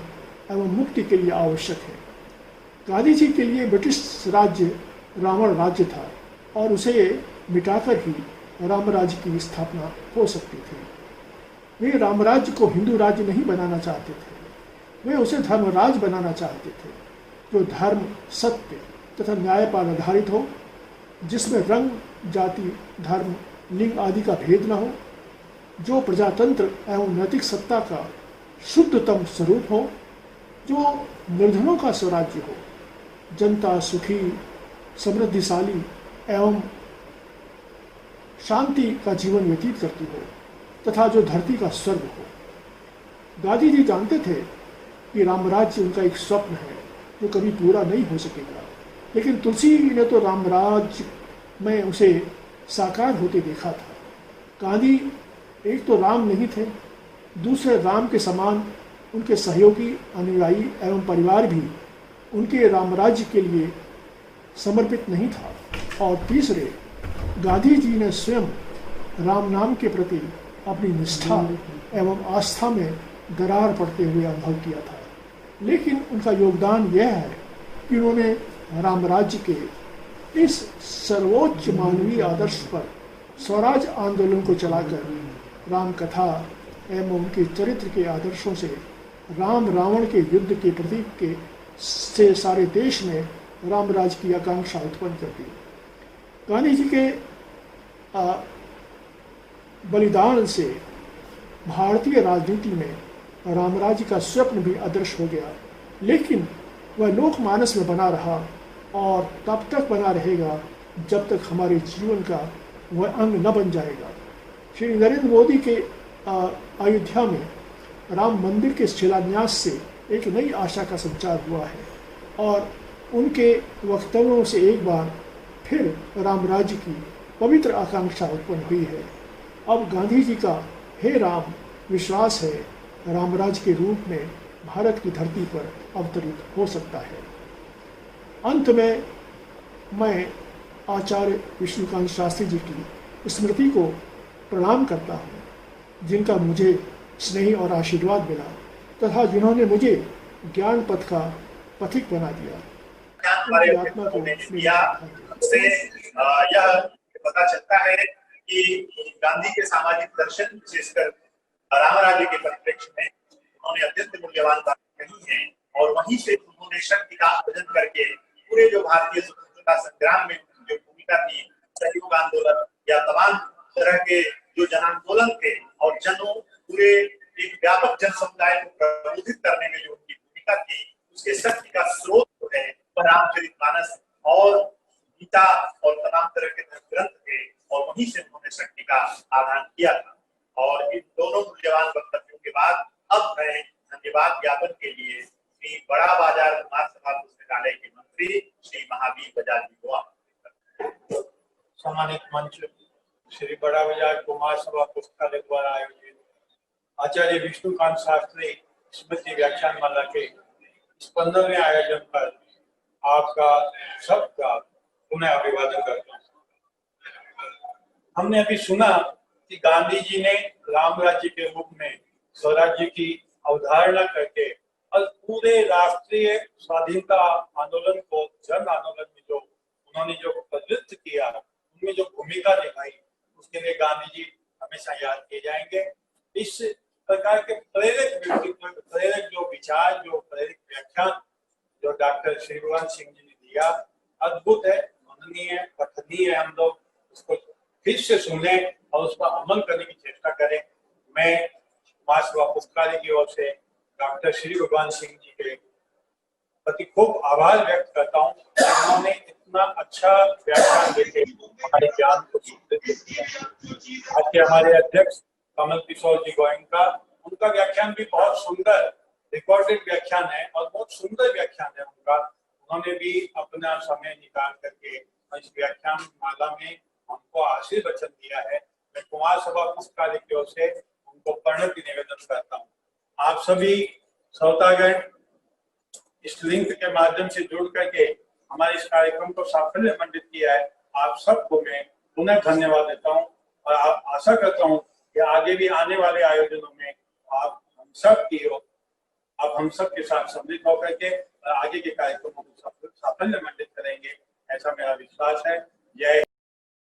एवं मुक्ति के लिए आवश्यक है। गांधी जी के लिए ब्रिटिश राज्य रावण राज्य था और उसे मिटाकर ही राम राज्य की स्थापना हो सकती थी। वे राम राज्य को हिंदू राज्य नहीं बनाना चाहते थे, वे उसे धर्मराज बनाना चाहते थे जो धर्म, सत्य तथा न्याय पर आधारित हो, जिसमें रंग, जाति, धर्म, लिंग आदि का भेद न हो, जो प्रजातंत्र एवं नैतिक सत्ता का शुद्धतम स्वरूप हो, जो निर्धनों का स्वराज्य हो, जनता सुखी, समृद्धिशाली एवं शांति का जीवन व्यतीत करती हो तथा जो धरती का स्वर्ग हो। गांधी जी जानते थे कि रामराज्य उनका एक स्वप्न है जो कभी पूरा नहीं हो सकेगा, लेकिन तुलसी ने तो रामराज्य में उसे साकार होते देखा था। गांधी एक तो राम नहीं थे, दूसरे राम के समान उनके सहयोगी, अनुयायी एवं परिवार भी उनके रामराज्य के लिए समर्पित नहीं था, और तीसरे गांधी जी ने स्वयं राम नाम के प्रति अपनी निष्ठा एवं आस्था में दरार पड़ते हुए अनुभव किया था। लेकिन उनका योगदान यह है कि उन्होंने रामराज्य के इस सर्वोच्च मानवीय आदर्श पर स्वराज आंदोलन को चलाकर राम कथा एवं उनके चरित्र के आदर्शों से राम रावण के युद्ध के प्रतीक के से सारे देश में रामराज की आकांक्षा उत्पन्न कर दी। गांधी जी के बलिदान से भारतीय राजनीति में रामराज्य का स्वप्न भी अदृश्य हो गया, लेकिन वह लोकमानस में बना रहा और तब तक बना रहेगा जब तक हमारे जीवन का वह अंग न बन जाएगा। श्री नरेंद्र मोदी के अयोध्या में राम मंदिर के शिलान्यास से एक नई आशा का संचार हुआ है और उनके वक्तव्यों से एक बार फिर राम राज्य की पवित्र आकांक्षा उत्पन्न हुई है। अब गांधी जी का हे राम विश्वास है रामराज के रूप में भारत की धरती पर अवतरित हो सकता है। अंत में मैं आचार्य विष्णुकांत शास्त्री जी की स्मृति को प्रणाम करता हूँ, जिनका मुझे स्नेह और आशीर्वाद मिला तथा जिन्होंने मुझे ज्ञान पथ का पथिक बना दिया। आत्मा को दिया से यह पता चलता है कि गांधी के सामाजिक दर्शन विशेषकर राम राज्य के परिप्रेक्ष्य में उन्होंने अत्यंत मूल्यवान बात कही है और वहीं से उन्होंने शक्ति का अर्जन करके पूरे जो भारतीय स्वतंत्रता संग्राम में जो भूमिका थी, सहयोग आंदोलन या तमाम तरह के जो जन आंदोलन थे और जनों पूरे एक व्यापक जन समुदाय को प्रबोधित करने में जो उनकी भूमिका थी, उसके शक्ति का स्रोत जो है वह रामचरितमानस और गीता और तमाम तरह के धर्म ग्रंथ थे और वहीं से उन्होंने शक्ति का आधान किया था। और इन दोनों मूल्यवान वक्तव्यों के बाद अब मैं धन्यवाद ज्ञापन के लिए श्री बड़ा बाजार कुमार सभा पुस्तकालय के मंत्री श्री महावीर बजाज जी को सम्मानित मंच श्री बड़ा बाजार कुमार सभा पुस्तकालय द्वारा आयोजित आचार्य विष्णुकांत शास्त्री स्मृति व्याख्यान माला के 15वें आयोजन पर आपका सबका पुनः अभिवादन करता हूँ। हमने अभी सुना कि गांधी जी ने राम राज्य के रूप में स्वराज्य की अवधारणा करके और पूरे राष्ट्रीय स्वाधीनता आंदोलन को जन आंदोलन में जो उन्होंने जो प्रवृत्त किया, उनमें जो भूमिका निभाई, उसके लिए गांधी जी हमेशा याद किए जाएंगे। इस प्रकार के प्रेरक व्यक्तित्व, प्रेरक जो विचार, जो प्रेरक व्याख्यान जो डॉक्टर श्री भगवान सिंह जी ने दिया, अद्भुत है, मननीय, पठनीय है। हम लोग उसको फिर से सुने और उस पर अमल करने की चेष्टा करें। मैं महासभा पुस्तकालय की ओर से डॉक्टर श्री भगवान सिंह जी के प्रति खूब आभार व्यक्त करता हूँ। उन्होंने इतना अच्छा व्याख्यान देके हमारे ज्ञान को समृद्ध किया। आज के हमारे अध्यक्ष कमल किशोर जी गोयनका, उनका व्याख्यान भी बहुत सुंदर रिकॉर्डेड व्याख्यान है और बहुत सुंदर व्याख्यान है उनका। उन्होंने भी अपना समय निकाल करके इस व्याख्यान माला में हमको आशीर्वचन दिया है। मैं कुमार सभा पुस्तकालय की ओर से उनको प्रणति निवेदन करता हूँ। आप सभी श्रोतागण इस लिंक के माध्यम से जुड़ करके हमारे इस कार्यक्रम को साफल्य मंडित किया है। आप सबको मैं पुनः धन्यवाद देता हूँ और आशा करता हूँ कि आगे भी आने वाले आयोजनों में आप हम सब की हो, आप हम सब के साथ सम्मिलित होकर के आगे के कार्यक्रमों को साफल्य मंडित करेंगे, ऐसा मेरा विश्वास है। जय